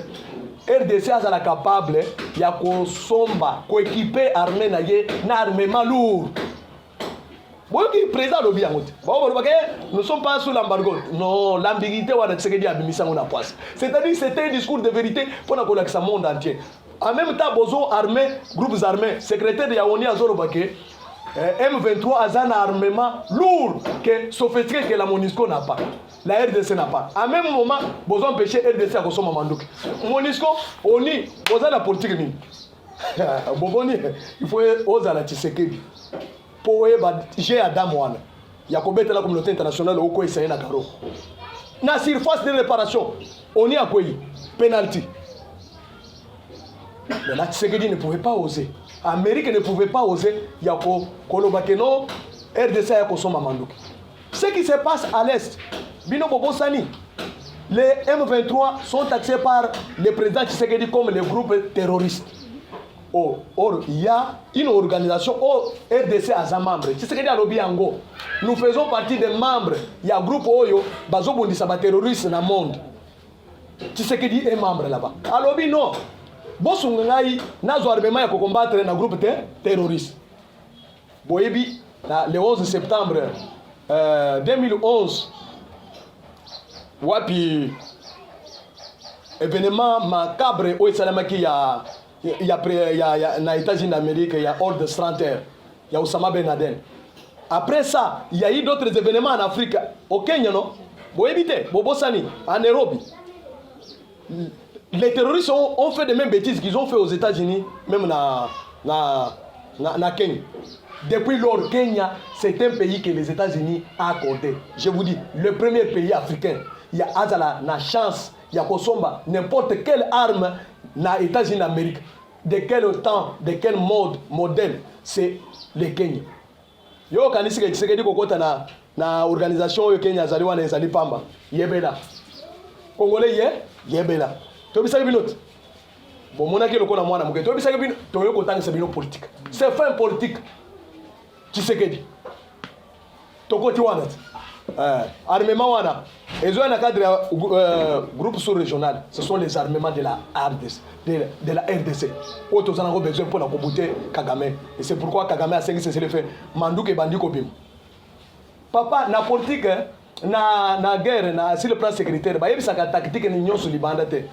RDC a la capable, il y a somba, équiper armée na ye, na armement lourd. Bon, le président lobby en route. Nous ne sommes pas sous l'embargo. Non, l'ambiguïté, c'est-à-dire que c'était un discours de vérité pour le monde entier. En même temps, Bozo armé, groupes armés, secrétaire de Yaoni Azorobake, M23 a un armement lourd, que sophistiqué que la MONUSCO n'a pas. La RDC n'a pas. À même moment, Bozo empêché RDC à consommer Mandouk. MONUSCO, on y, Bozo la politique. Il faut oser la Tshisekedi. Pour j'ai Adam Wana. Il y a combien de la communauté internationale au Koï Sayena Karo. Na surface de réparation, on y a quoi? Penalty. Mais la Tshisekedi ne pouvait pas oser. L'Amérique ne pouvait pas oser. Il y a Kolobakeno, RDC a consommé Mandouk. Ce qui se passe à l'Est, Bino Bobo Sani, les M23 sont taxés par le président Tshisekedi comme les groupes terroristes. Or, il y a une organisation au RDC à sa membre. Tu sais que dans Lobiango, nous faisons partie des membres. Il y a un groupe Oyo, Bazo Bondisa terroriste dans le monde. Tu sais que dit est membre là-bas. À Lobi, non. Bosungai, Nazo Armement pour combattre dans le groupe terroriste. Boyebi, le 11 septembre 2011, wapi événement macabre au Salamaki, il y a dans les États-Unis d'Amérique, il y a Ordre Stranter, il y a Osama Ben Laden. Après ça, il y a eu d'autres événements en Afrique, au Kenya, non? Boyebite, Bobosani, en Nairobi. Les terroristes ont fait les mêmes bêtises qu'ils ont fait aux États-Unis, même na Kenya. Depuis lors, Kenya, c'est un pays que les États-Unis ont accordé. Je vous dis, le premier pays africain, il y a Azala, na chance, il y a Kosomba, n'importe quelle arme na États-Unis d'Amérique. De quel temps, de quel modèle, c'est le Kenya. Yo kanisi ke tshisekedi kokota na organisation yo Kenya zaliwa na ezali pamba. Yebela. Congolais yebela. To bisaki binot. Bon monaki lokola mwana muke. To bisaki bino to yo kotanga c'est bino politique. C'est fin politique. Tshisekedi. Tokoti wana. Armement wana. Ezo na cadre groupe sous-régional, ce sont les armements de la RDC, de la RDC. Autres en ont besoin pour la combattre Kagame. Et c'est pourquoi Kagame a saisi ses effets. Mandouke bandi kobim. Papa, na politique, na guerre, sur le plan sécuritaire, bah yebisa ka tactique ni nyonso libanda te.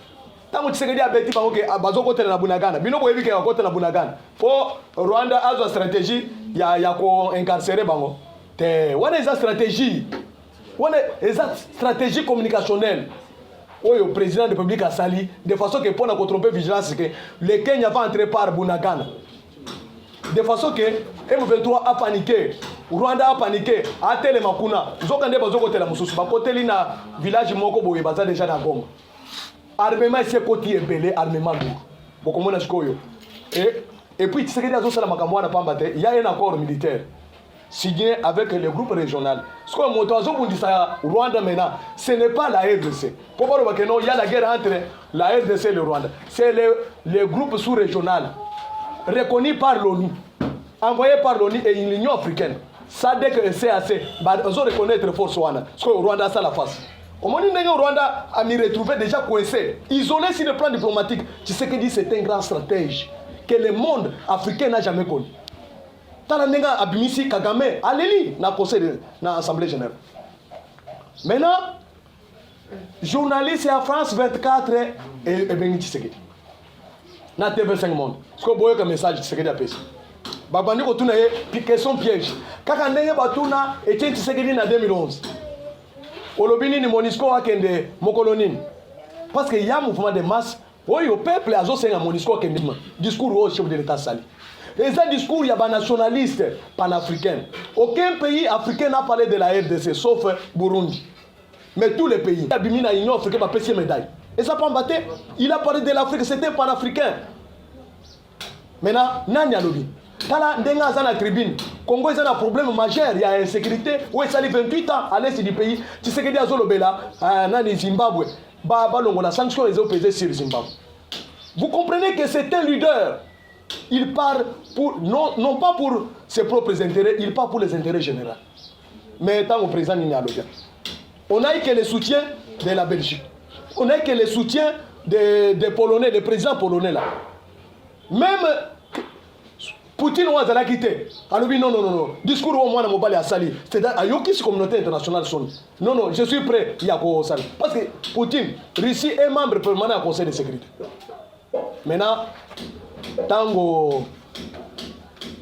Tango Tshisekedi abeti ba oke abazo kote na Bunagana. Bino boyebi ke kote na Bunagana. Po Rwanda azo stratégie ya ko incarcérer bango. Te wana eza stratégie. On a une stratégie communicationnelle. Le président de la République a sali de façon que pour nous tromper vigilance que le Kenya va entrer par Bunagana. De façon que M23 a paniqué, Rwanda a paniqué, a télé makuna. Zokande bazoko tela mususu ba côté lina village moko boye baza déjà na Goma. Armement c'est côté belé armement lourd. Boko mona shikoyo. Et puis tu sais que dans ça la makambo na pambate, il y a un accord militaire signé avec les groupes régionaux. Ce qu'on dit Rwanda maintenant, ce n'est pas la RDC. Pourquoi il y a la guerre entre la RDC et le Rwanda. C'est les groupes sous-régionaux reconnus par l'ONU, envoyés par l'ONU et l'Union africaine. Ça dès que le CAC, ils ont reconnaître force Rwanda. Ce que le Rwanda a ça la face. Au moment où le Rwanda a m'y retrouvé déjà coincé, isolé sur le plan diplomatique. Tu sais que dit c'est un grand stratège que le monde africain n'a jamais connu. Talanenga abimisi Kagame aleli na conseil na assemblée générale. Maintenant journaliste à France 24 et Bengi Tshisekedi. Na TV5 Monde. Ce que boye comme message Tshisekedi a passé. Babandi ko tuna ye question piège. Kaka ndenge batuna Etienne Tshisekedi na 2011. Olobini ni Monisco akende mokolonine. Parce que y a mouvement de masse, oyo peuple azo senga Monisco akende discours au chef de l'état sali. Et ce discours, il y a des nationalistes panafricains. Aucun pays africain n'a parlé de la RDC, sauf Burundi. Mais tous les pays. L'Union africaine va payer médaille. Et ça peut embattre. Il a parlé de l'Afrique, c'était panafricain. Maintenant, Nanya Lobi. Tala Ndenga Zana Tribune. Congo est un problème majeur. Il y a insécurité. Où est-ce 28 ans à l'est du pays? Tu sais que des Azolobela, Nani Zimbabwe. On a sanctionné les OPZ sur le Zimbabwe. Vous comprenez que c'est un leader. Il part pour, non pas pour ses propres intérêts, il part pour les intérêts généraux. Mais tant au président Ninyaloga, on a eu que le soutien de la Belgique. On a eu que le soutien des Polonais, des présidents polonais là. Même Poutine on a quitté. Alors non. Discours au moins mobile à Sali. C'est-à-dire à Yokis communauté internationale son. Non, je suis prêt. Il y a quoi Sali. Parce que Poutine, Russie est membre permanent du Conseil de sécurité. Maintenant. Tango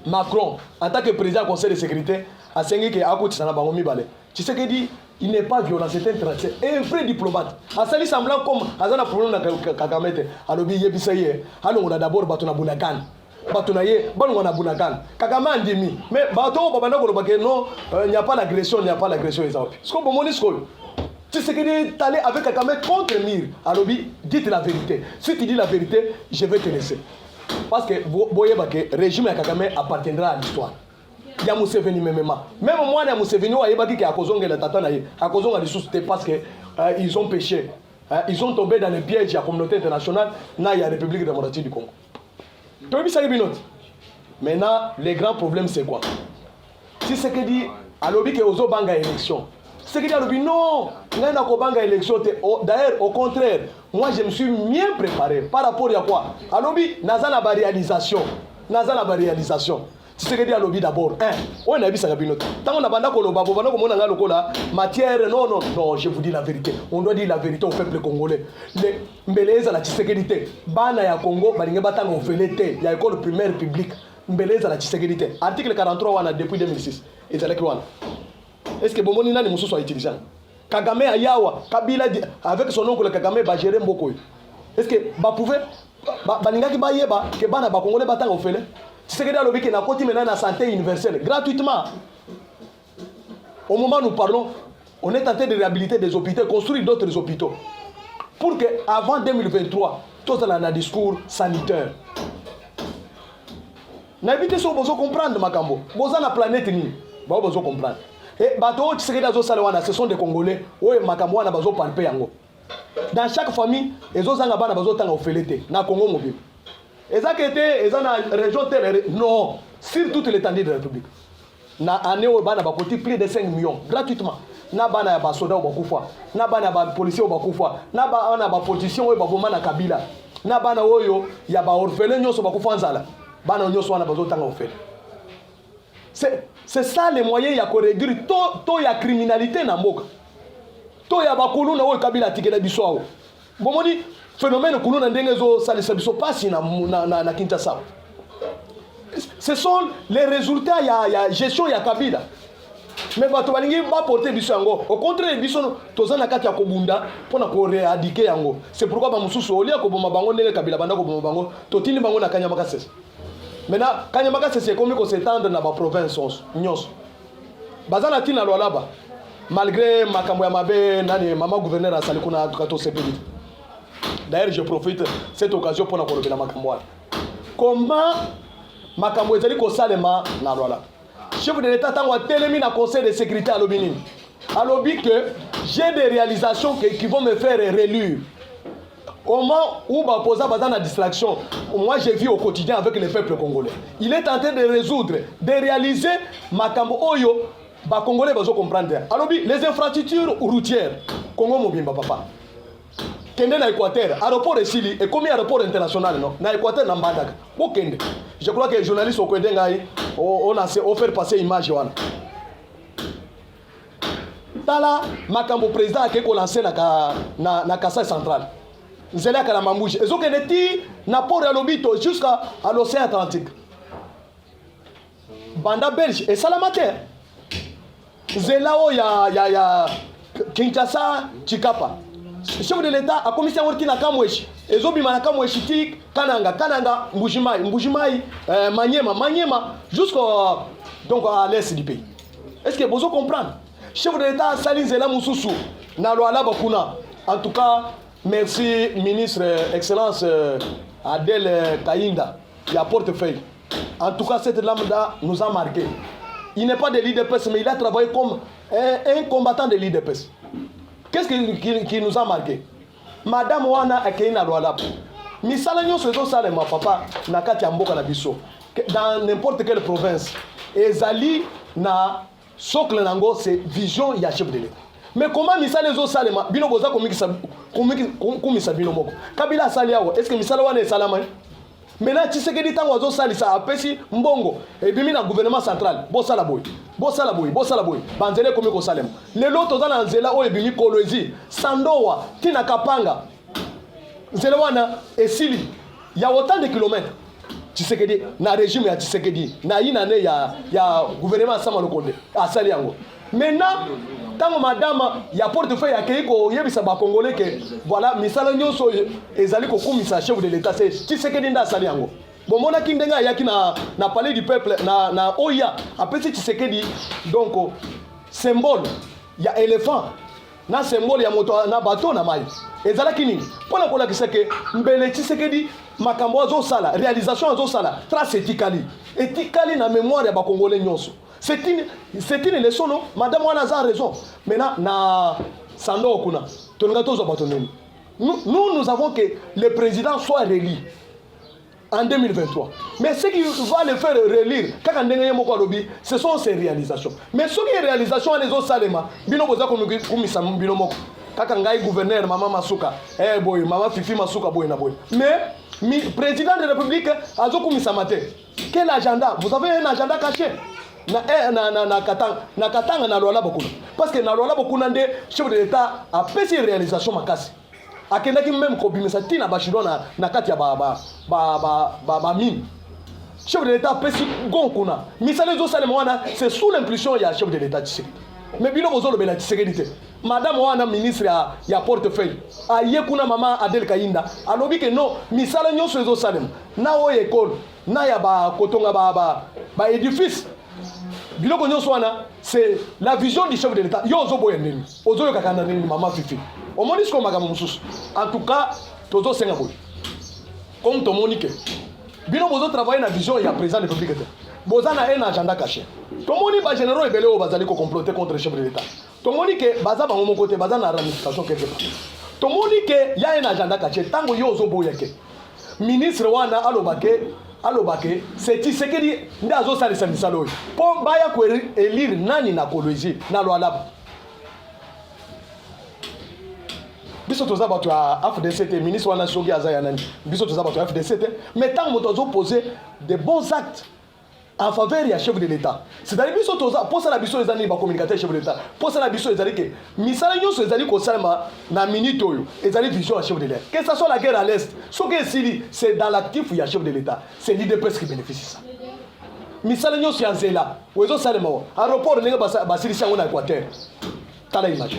Macron, en tant que président du Conseil de sécurité, a signé que Akouti Sanabangomi Balé. Tu sais qu'il dit, il n'est pas violent, c'est un vrai diplomate. A sali semblant comme Azana problème dans Kakamete. Alors, on a d'abord Batuna Bunagan. Batunaye, bon, on a Bunagan. Kagame a dit, mais Bato, non, il n'y a pas l'agression, il n'y a pas l'agression. Ce qu'on peut dire, tu sais qu'il est allé avec Kagame contre Mir. Alors, dites la vérité. Si tu dis la vérité, je vais te laisser. Parce que le régime de Kagame appartiendra à l'histoire. Il y a Museveni même. Même moi, il y a Museveni qui a causé la tata, a causé la ressource parce qu'ils ont péché. Ils ont tombé dans les pièges de la communauté internationale, il y a la République démocratique du Congo. Maintenant, le grand problème, c'est quoi? Si c'est que dit, à l'objet que aux banga élection, c'est que dit à l'objet, non, élection. D'ailleurs, au contraire, moi, je me suis mieux préparé par rapport à quoi? À l'objet, n'a pas réalisation. C'est ce que dit à l'objet d'abord. On a vu ça. Tant qu'on a pas matière, non, je vous dis la vérité. On doit dire la vérité au peuple congolais. Mbeleza la Tshisekedi. Bana ya Congo, balinga batanga ofelete, ya école primaire publique. Mbeleza la Tshisekedi. Article 43 wana depuis 2006. Est-ce que Bomoni nani mususu a utilisé? Kagame ayawa, Kabila avec son oncle Kagame ba gérer mboko. Est-ce que ba pouvait balinga ki ba yeba ke bana ba congolais batanga ofelete? Tshisekedi a lobby que na koti maintenant la santé universelle gratuitement. Au moment où nous parlons, on est en train de réhabiliter des hôpitaux, construire d'autres hôpitaux. Pour que avant 2023, tout ça a un discours sanitaire. N'habitez sur vous comprendre Makambo. Vous avez la planète ni. Vous besoin comprendre. Et bateau Tshisekedi a salwana, ce sont des Congolais. Oui, Makambo a besoin palper yango. Dans chaque famille, les autres ont besoin de ofelete na Congo mobile. Et ça qui était dans la région telle, non, sur toute l'étendue de la République. Na année où bana bakoti plus de 5 millions gratuitement. Na bana ba soda au bakufa, na bana ba policier au bakufa, na bana ba politicien au baboma na Kabila. Na bana oyo ya ba orphelin nyoso bakufa nzala. Bana nyoso wana bazo tanga ofele. C'est ça les moyens ya ko réduire to ya criminalité na mboka. To ya bakulu na oyo Kabila tikela biso awo. Bomoni phénomène kuluna ndenge zo salisa biso pasi na Kinshasa. Ce sont les résultats ya gestion ya Kabila. Mais bato balingi ba porter biso yango. Au contraire biso tozana kati ya kobunda pona ko éradiquer yango. C'est pourquoi ba mususu olia ko boma bango ndenge Kabila banda ko boma bango totindi bango na Kanyamaka sese. Maintenant Kanyamaka sese komi ko s'étendre na ba province nyos. Bazana tina lo laba. Malgré makambo ya mabe nani mama gouverneur asali kuna kato sepeli. D'ailleurs, je profite de cette occasion pour nous parler de Makambo. Comment Makambo est allé au Salema na Rwanda? Chef de l'État a télé na Conseil de sécurité à l'Obini. À l'Obi que j'ai des réalisations qui vont me faire relire. Au moment où ma posa dans la distraction, moi j'ai vu au quotidien avec le peuple congolais. Il est en train de résoudre, de réaliser Makambo Oyo, les Congolais vont comprendre. Alors les infrastructures routières, Congo Mobimba papa. Kende na Équateur, aéroport de Sili et comme aéroport international non, na Équateur na Mbandaka. Kende. Je crois que les journalistes au Kwedengai on a offert passer image wana. Tala makambo président qui ko lancé na Kasai central. Nzela kala mamouche. Ezo kende ti na port ya Lobito jusqu'à l'océan Atlantique. Banda belge et salamate. Nzela o ya Kinshasa Chikapa. Chef de l'État a commissaire worki na Kamweshi. Ezobima na Kamweshi tik Kananga Mbujimai Manyema jusqu'au donc à l'est du pays. Est-ce que vous comprenez? Chef de l'État Saline Zela Moussousou na Loala Bakuna. En tout cas, merci ministre excellence Adel Kainda qui a portefeuille. En tout cas, cette lame-là nous a marqué. Il n'est pas de l'IDPS, mais il a travaillé comme un combattant de l'IDPS. Qu'est-ce qui nous a marqué? Madame Wana Akeina Loalab. Misala nyo sezo sale ma papa na kati ya mboka na biso. Dans n'importe quelle province. Ezali na socle nango c'est vision ya chef de l'État. Mais comment misala zo sale ma bino boza komisa bino moko. Kabila sali yawo. Est-ce que misala wana salama? Maintenant Tshisekedi tango zo sali sa apesi mbongo et bimi na gouvernement central. Bosala boy. Banzele komi ko salem. Le loto za na nzela o ebimi kolwezi. Sandowa tina Kapanga. Nzela wana esili ya autant de kilomètres. Tshisekedi na régime ya Tshisekedi na inane ya gouvernement Sama Lokonde asali yango. Maintenant tango madame ya portefeuille ya keiko yebisa ba congolais que voilà misala nyoso ezali ko kumisa chef de l'état c'est Tshisekedi nda asali yango. Bon mona kindenga yaki na palais du peuple na oya apesi Tshisekedi donc symbole ya éléphant na symbole ya moto na bateau na mai ezala kinini pona kola kiseke mbele Tshisekedi makambo azo sala réalisation azo sala trace éthicali na mémoire ya ba congolais nyonso c'est une leçon non madame wana a raison maintenant na sando kuna tonga tozo batoneni nous avons que le président soit réélu. en 2023. Mais ce qui va le faire relire, ce sont ses réalisations. Mais ce qui est réalisation, les autres salema, bino boza kumisa bino moko. Kaka ngai gouverneur Mama Masuka, boy, Mama Fifi Masuka boy na boy. Mais président de la République azo kumisa mate. Quel agenda? Vous avez un agenda caché? Na katanga na lola bokuna. Parce que na lola bokuna nde chef de l'État a fait ses réalisations makasi. Akendaki même kobimisa tina bashidona na kati ya ba mine. Chef de l'État pesi gonkuna. Misale zo salema wana c'est sous l'impulsion ya chef de l'État Tshisekedi. Mais bino bozolo bela Tshisekedi. Madame wana ministre ya portefeuille. Aye kuna mama Adel Kayinda. Alobi que non, misale nyonso zo salema. Na o école, na ya ba kotonga ba édifice. Biloko nyonso wana c'est la vision du chef de l'État. Yo ozo boyendeni. Ozo yo kakanda nini mama Fifi. On m'a dit ce qu'on m'a dit. En tout cas, Tozo Sengaboy. Comme ton monique. Bino bozo travailler dans la vision, il y a président de la République. Boza na un agenda caché. Ton monique ba généraux et belé au bazali ko comploter contre le chef de l'État. Ton monique baza ba mon côté baza na ramification quelque part. Ton monique il y a un agenda caché. Tango yo ozo boyeke. Ministre wana alobake c'est Tshisekedi ndazo salisa misalo. Po baya ko élire nani na koloji na lo alab. Biso toza bato ya FDCT ministre wana soki aza ya nani biso toza bato ya FDCT mais tant moto zo poser de bons actes en faveur ya chef de l'État c'est-à-dire biso toza pour ça la biso ezali ba communicateur chef de l'État pour ça la biso ezali que misala nyonso ezali ko salama na minute oyo ezali vision ya chef de l'État que ça soit la guerre à l'est soki esili c'est dans l'actif ya chef de l'État c'est l'IDPS qui bénéficie ça misala nyonso ya nzela wezo salama aéroport ndenge basilisi yango na Équateur tala image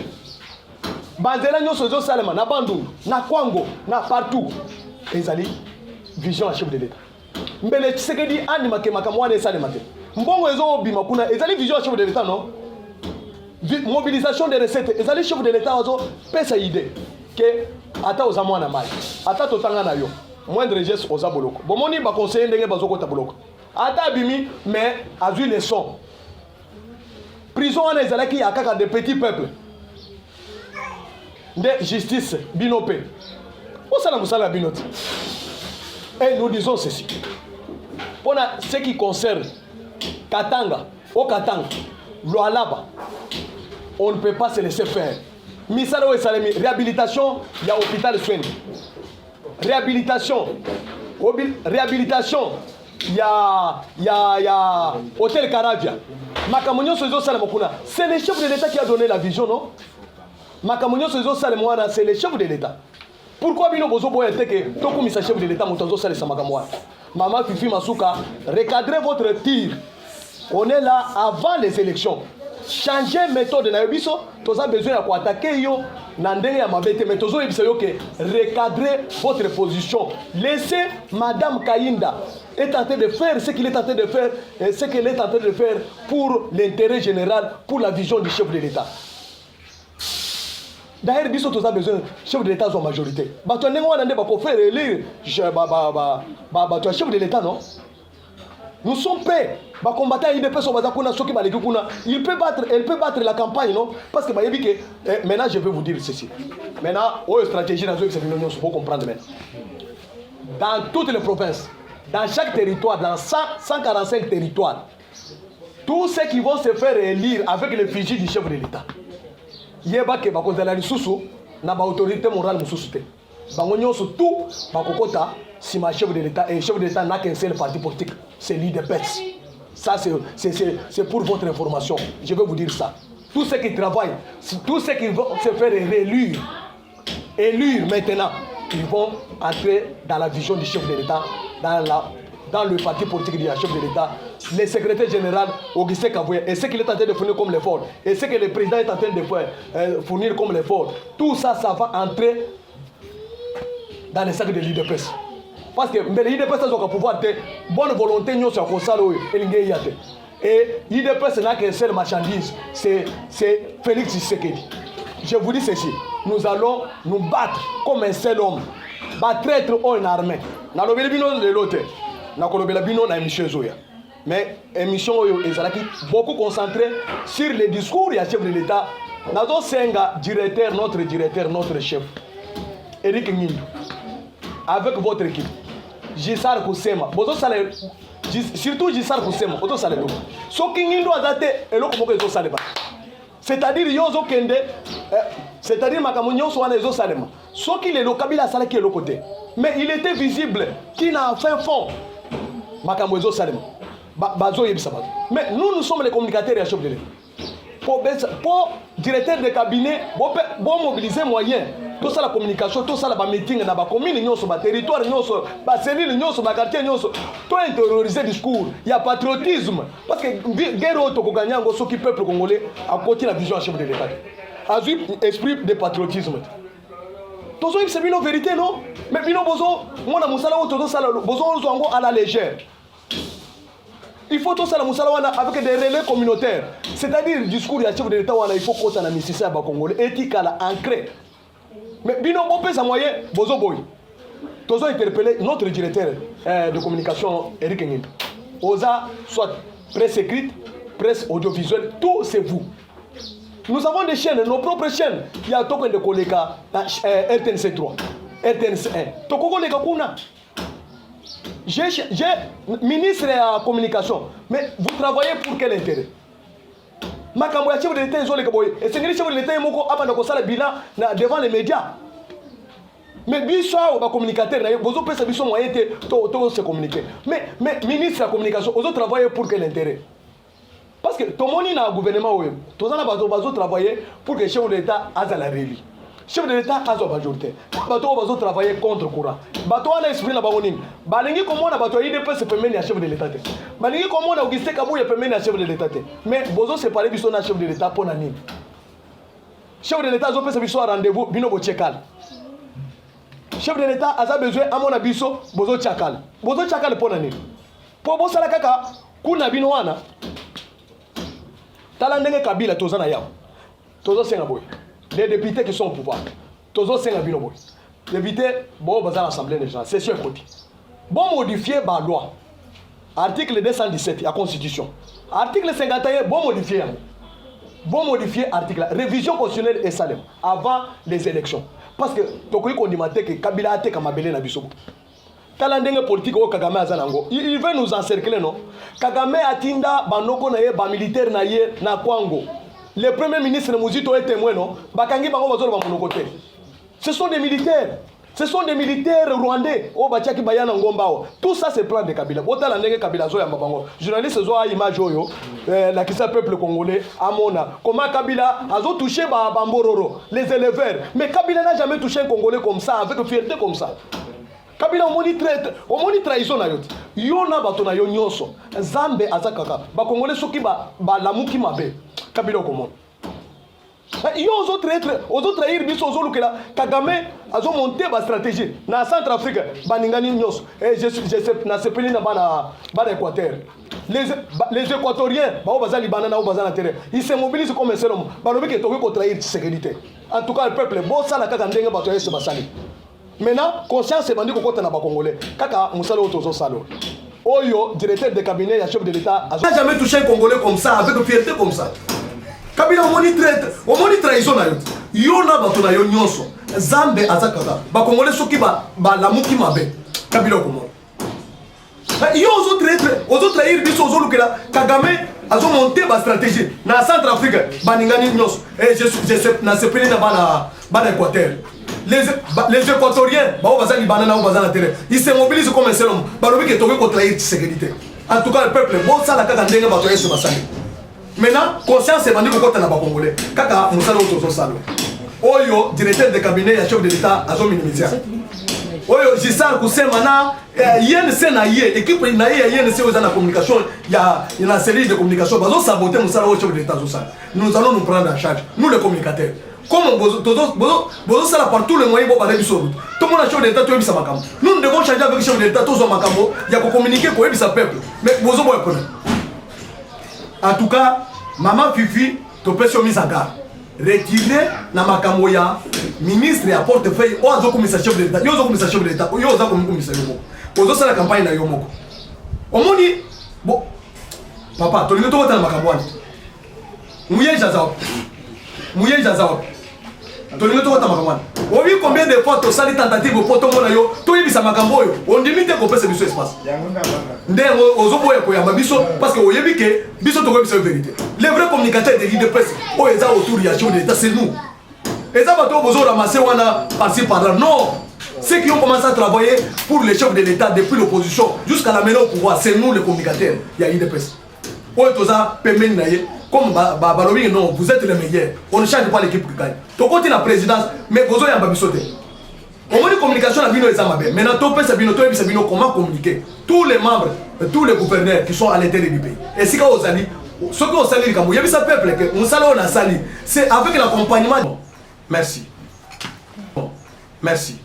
Banzela nyonso zo salema na Bandundu, na Kwango, na partout. Ezali vision à chef de l'État. Mbele Tshisekedi anima ke makamwana esalema te. Mbongo ezo bima kuna ezali vision à chef de l'État non? Mobilisation des recettes, ezali chef de l'État ozo pesa idée que ata ozamwa na mai. Ata totanga na yo. Moindre geste oza boloko. Bomoni ba conseiller ndenge bazoko ta boloko. Ata bimi mais azui leçon. Prison wana ezalaki ya kaka de petits peuples. De justice binopé. Où ça la binote? Et nous disons ceci. Pour ce qui concerne Katanga, au Katanga, Loalaba, on ne peut pas se laisser faire. Misalo et Salemi, réhabilitation, il y a hôpital soin. Réhabilitation, il y a hôtel Caravia. Makamonio Sozo Salamokuna. C'est le chef de l'État qui a donné la vision, non? Makamonio Sozo Salamokuna, c'est le chef de l'État. Pourquoi Bino Bozo Boyete que Tokou Misa chef de l'État Motonzo Salé Samakamwa? Maman Fifi Masuka, recadrez votre tir. On est là avant les élections. Changer méthode na yobiso, toza besoin de attaquer yo nandenge ya mabete mais tozo yebisa yo que recadrer votre position. Laissez madame Kayinda est en train de faire ce qu'il est en train de faire et ce qu'elle est en train de faire pour l'intérêt général, pour la vision du chef de l'État. D'ailleurs, biso toza besoin chef de l'État en majorité. Ba to ndenge wana nde ba ko faire élire chef de l'État non? Nous sommes prêts. Les combattants il peut battre la campagne, non? Parce que maintenant je vais vous dire ceci. Maintenant, stratégie il faut comprendre maintenant. Dans toutes les provinces, dans chaque territoire, dans 145 territoires, tous ceux qui vont se faire élire avec le fichier du chef de l'État, il y a une autorité morale. Tout si ma chef de l'État et chef de l'État n'a qu'un seul parti politique, c'est l'IDPS. Ça c'est pour votre information. Je vais vous dire ça. Tous ceux qui travaillent, tous ceux qui vont se faire élire maintenant, ils vont entrer dans la vision du chef de l'État, dans le parti politique du chef de l'État, le secrétaire général Augustin Kavoué, et ce qu'il est en train de fournir comme l'effort, et ce que le président est en train de fournir comme l'effort, tout ça, ça va entrer dans les sacs de l'IDPS. Parce que l'IDPS a un pouvoir de bonne volonté, nous sommes et l'IDPS n'a qu'une seule marchandise, c'est Félix Tshisekedi. Je vous dis ceci, nous allons nous battre comme un seul homme. Traître en armée. Dans le bino de l'autre, dans le bino na émission Zoya. Mais émission est beaucoup concentrée sur les discours du chef de l'État. Notre directeur, notre chef, Eric Ngindou, avec votre équipe. Gisar Kusema bozo sala surtout Gisar Kusema bozo sala lo soki ngindo azate eloko moko ezo saleba c'est-à-dire yozo kende c'est-à-dire makambo nyonso wana ezo salema soki lelo Kabila sala ki eloko te mais il était visible qui n'a fait fond makambo ezo salema bazo yebisa bazo mais nous sommes les communicateurs à chef de l'État pour directeur de cabinet bon mobiliser moyens tout ça la communication tout ça la meeting na ba commune nyonso ba territoire nyonso ba cellule nyonso ba quartier nyonso to intérioriser discours il y a patriotisme parce que guerre auto ko gagner ngo soki peuple congolais à côté la vision à chef de l'État azui esprit de patriotisme tozo c'est une vérité non mais bino bozo mona musala auto sala bozo ngo à la légère. Il faut tout ça avec des relais communautaires. C'est-à-dire le discours du chef de l'État, il faut que ça soit Congolais, éthique ancré. Mais bino bon pèse à moyen, bozo boy. Tozo interpellé notre directeur de communication Eric Ngin. Osa soit presse écrite, presse audiovisuelle, tout c'est vous. Nous avons des chaînes, nos propres chaînes. Il y a token de Koleka, RTNC 3, RTNC 1. Toko Koleka kuna. J'ai ministre de la communication, mais vous travaillez pour quel intérêt? Makambo ya chef de l'État ezole kaboy. Et c'est le chef de l'État moko abanda ko sala bilan devant les médias. Mais biso ba communicateur na bozo pesa biso moyen to se communiquer. Mais ministre de la communication, ozo travailler pour quel intérêt? Parce que tout le monde dans le gouvernement, tout le monde travailler pour que le chef de l'État ait la réalité. Chef de l'État a la majorité. Bato bazo travailler contre courant. Bato ana esprit na bangoning. Balingi comme on a bato IDP se permet chef de l'État. Balingi comme on a Augustin Kabou ya permet chef de l'État. Mais bozo séparer biso na chef de l'État pour nani. Chef de l'État zo pesa biso rendez-vous bino bo tchekal. Chef de l'État a besoin à mon abiso bozo tchakal. Bozo tchakal pour nani. Pour bozo la kaka kuna bino wana. Tala ndenge Kabila tozana yao. Tozo senga boy. Les députés qui sont au pouvoir, tous les sénateurs, les députés, bon, dans l'Assemblée nationale, c'est sur le côté. Bon, modifier la loi. Article 217, la Constitution. Article 51, bon, modifier. Bon, modifier l'article. Révision constitutionnelle et salem avant les élections. Parce que, on dit que Kabila a été comme Abelé Nabisobo. Talandenge politique au Kagame Azanango. Il veut nous encercler, non? Kagame atinda banoko na ye, ba militaire na ye, na Kwango. Le premier ministre de Mouzito est témoin, non? Bakangi bango bazolo ba monokote. Ce sont des militaires. Ce sont des militaires rwandais. Oh bachaki bayana ngombao. Tout ça c'est plan de Kabila. Bota la ndenge Kabila zo ya mabango. Journaliste zo a image oyo la kisa peuple congolais amona. Comment Kabila a zo touché ba bambororo, les éleveurs. Mais Kabila n'a jamais touché un Congolais comme ça avec fierté comme ça. Kabila on moni trahison na yoti. Yona bato na yo nyonso. Nzambe azakaka. Ba Congolais soki ba lamuki mabe. Kabila comment? Ils ont trahir biso ozolukela Kagame azo monter ba stratégie na Centrafrique baningani nyos et je na sepeli na bana Équateur les Équatoriens ba bazali banana ou bazana terre ils se mobilisent comme un seul homme ba lobi ke to ko trahir sécurité en tout cas le peuple bon ça la kaka ndenge bato yese basali maintenant conscience est bandi ko kota na ba Congolais kaka musala otozo salo oyo directeur de cabinet ya chef de l'État n'a jamais touché un Congolais comme ça avec fierté comme ça. Kabila omoni trahison na yo. Yo na bato na yo nyonso. Zambe azakaka. Ba Congolais soki ba lamuki mabe. Kabila komona. Yo ozo trahir biso ozolukela Kagame azo monter ba stratégie na Centrafrique baningani nyonso. Et je na sepeli na bana Équateur. Les Équatoriens ba bazali banana ou bazana terre. Ils se mobilisent comme un seul homme. Ba lobi ke toke ko trahir sécurité. En tout cas le peuple bon ça la kaka ndenge bato yeso basali. Maintenant, conscience est bandit pour côté na ba Congolais. Kaka musala otozo salo. Oyo directeur de cabinet ya chef de l'État azo minimiser. Oyo Gisar Kusema na YNC na ye équipe na ye YNC aux na communication ya na série de communication bazo saboter musala au chef de l'État zo sala. Nous allons nous prendre en charge nous les communicateurs. Comme bozo sala par tous les moyens pour parler du solo. Tout le monde a chef de l'État to ebisa makambo. Nous devons changer avec chef de l'État to zo makambo ya ko communiquer ko ebisa peuple. Mais bozo boy connaît. En tout cas, maman Fifi, tu peux se mettre en garde. Retirer na makambo ya ministre ya portefeuille o azo komisa chef de l'État. Yo azo komisa chef de l'État. Yo azo komisa yo. Ozo sala campagne na yo moko. Omoni bo papa, to lingo to kota na makambo wana. Muye jazawa. To lingo to kota makambo wana. On vit combien de fois tu as des tentatives pour tout le monde, tu as dit ça magambo, on limite qu'on peut se faire espace. Parce que vous avez que biso to la vérité. Les vrais communicateurs de l'IDPS, oh ils ont autour de la de l'État, c'est nous. Et ça va tout besoin ramasser par-ci par-là. Non. Ceux qui ont commencé à travailler pour les chefs de l'État depuis l'opposition jusqu'à la mêlée au pouvoir, c'est nous les communicateurs. Il y a l'IDPS. Oh tout ça, comme Balobi, non, vous êtes les meilleurs. On ne change pas l'équipe qui gagne. Tu continues la présidence, mais vous avez un babisoté. Au moins, la communication, la bino est amabé. Maintenant, comment communiquer? Tous les membres, tous les gouverneurs qui sont à l'intérieur du pays. Et si vous allez, ceux qui ont sali, il y a ce peuple, on sali, c'est avec l'accompagnement. Merci. Merci.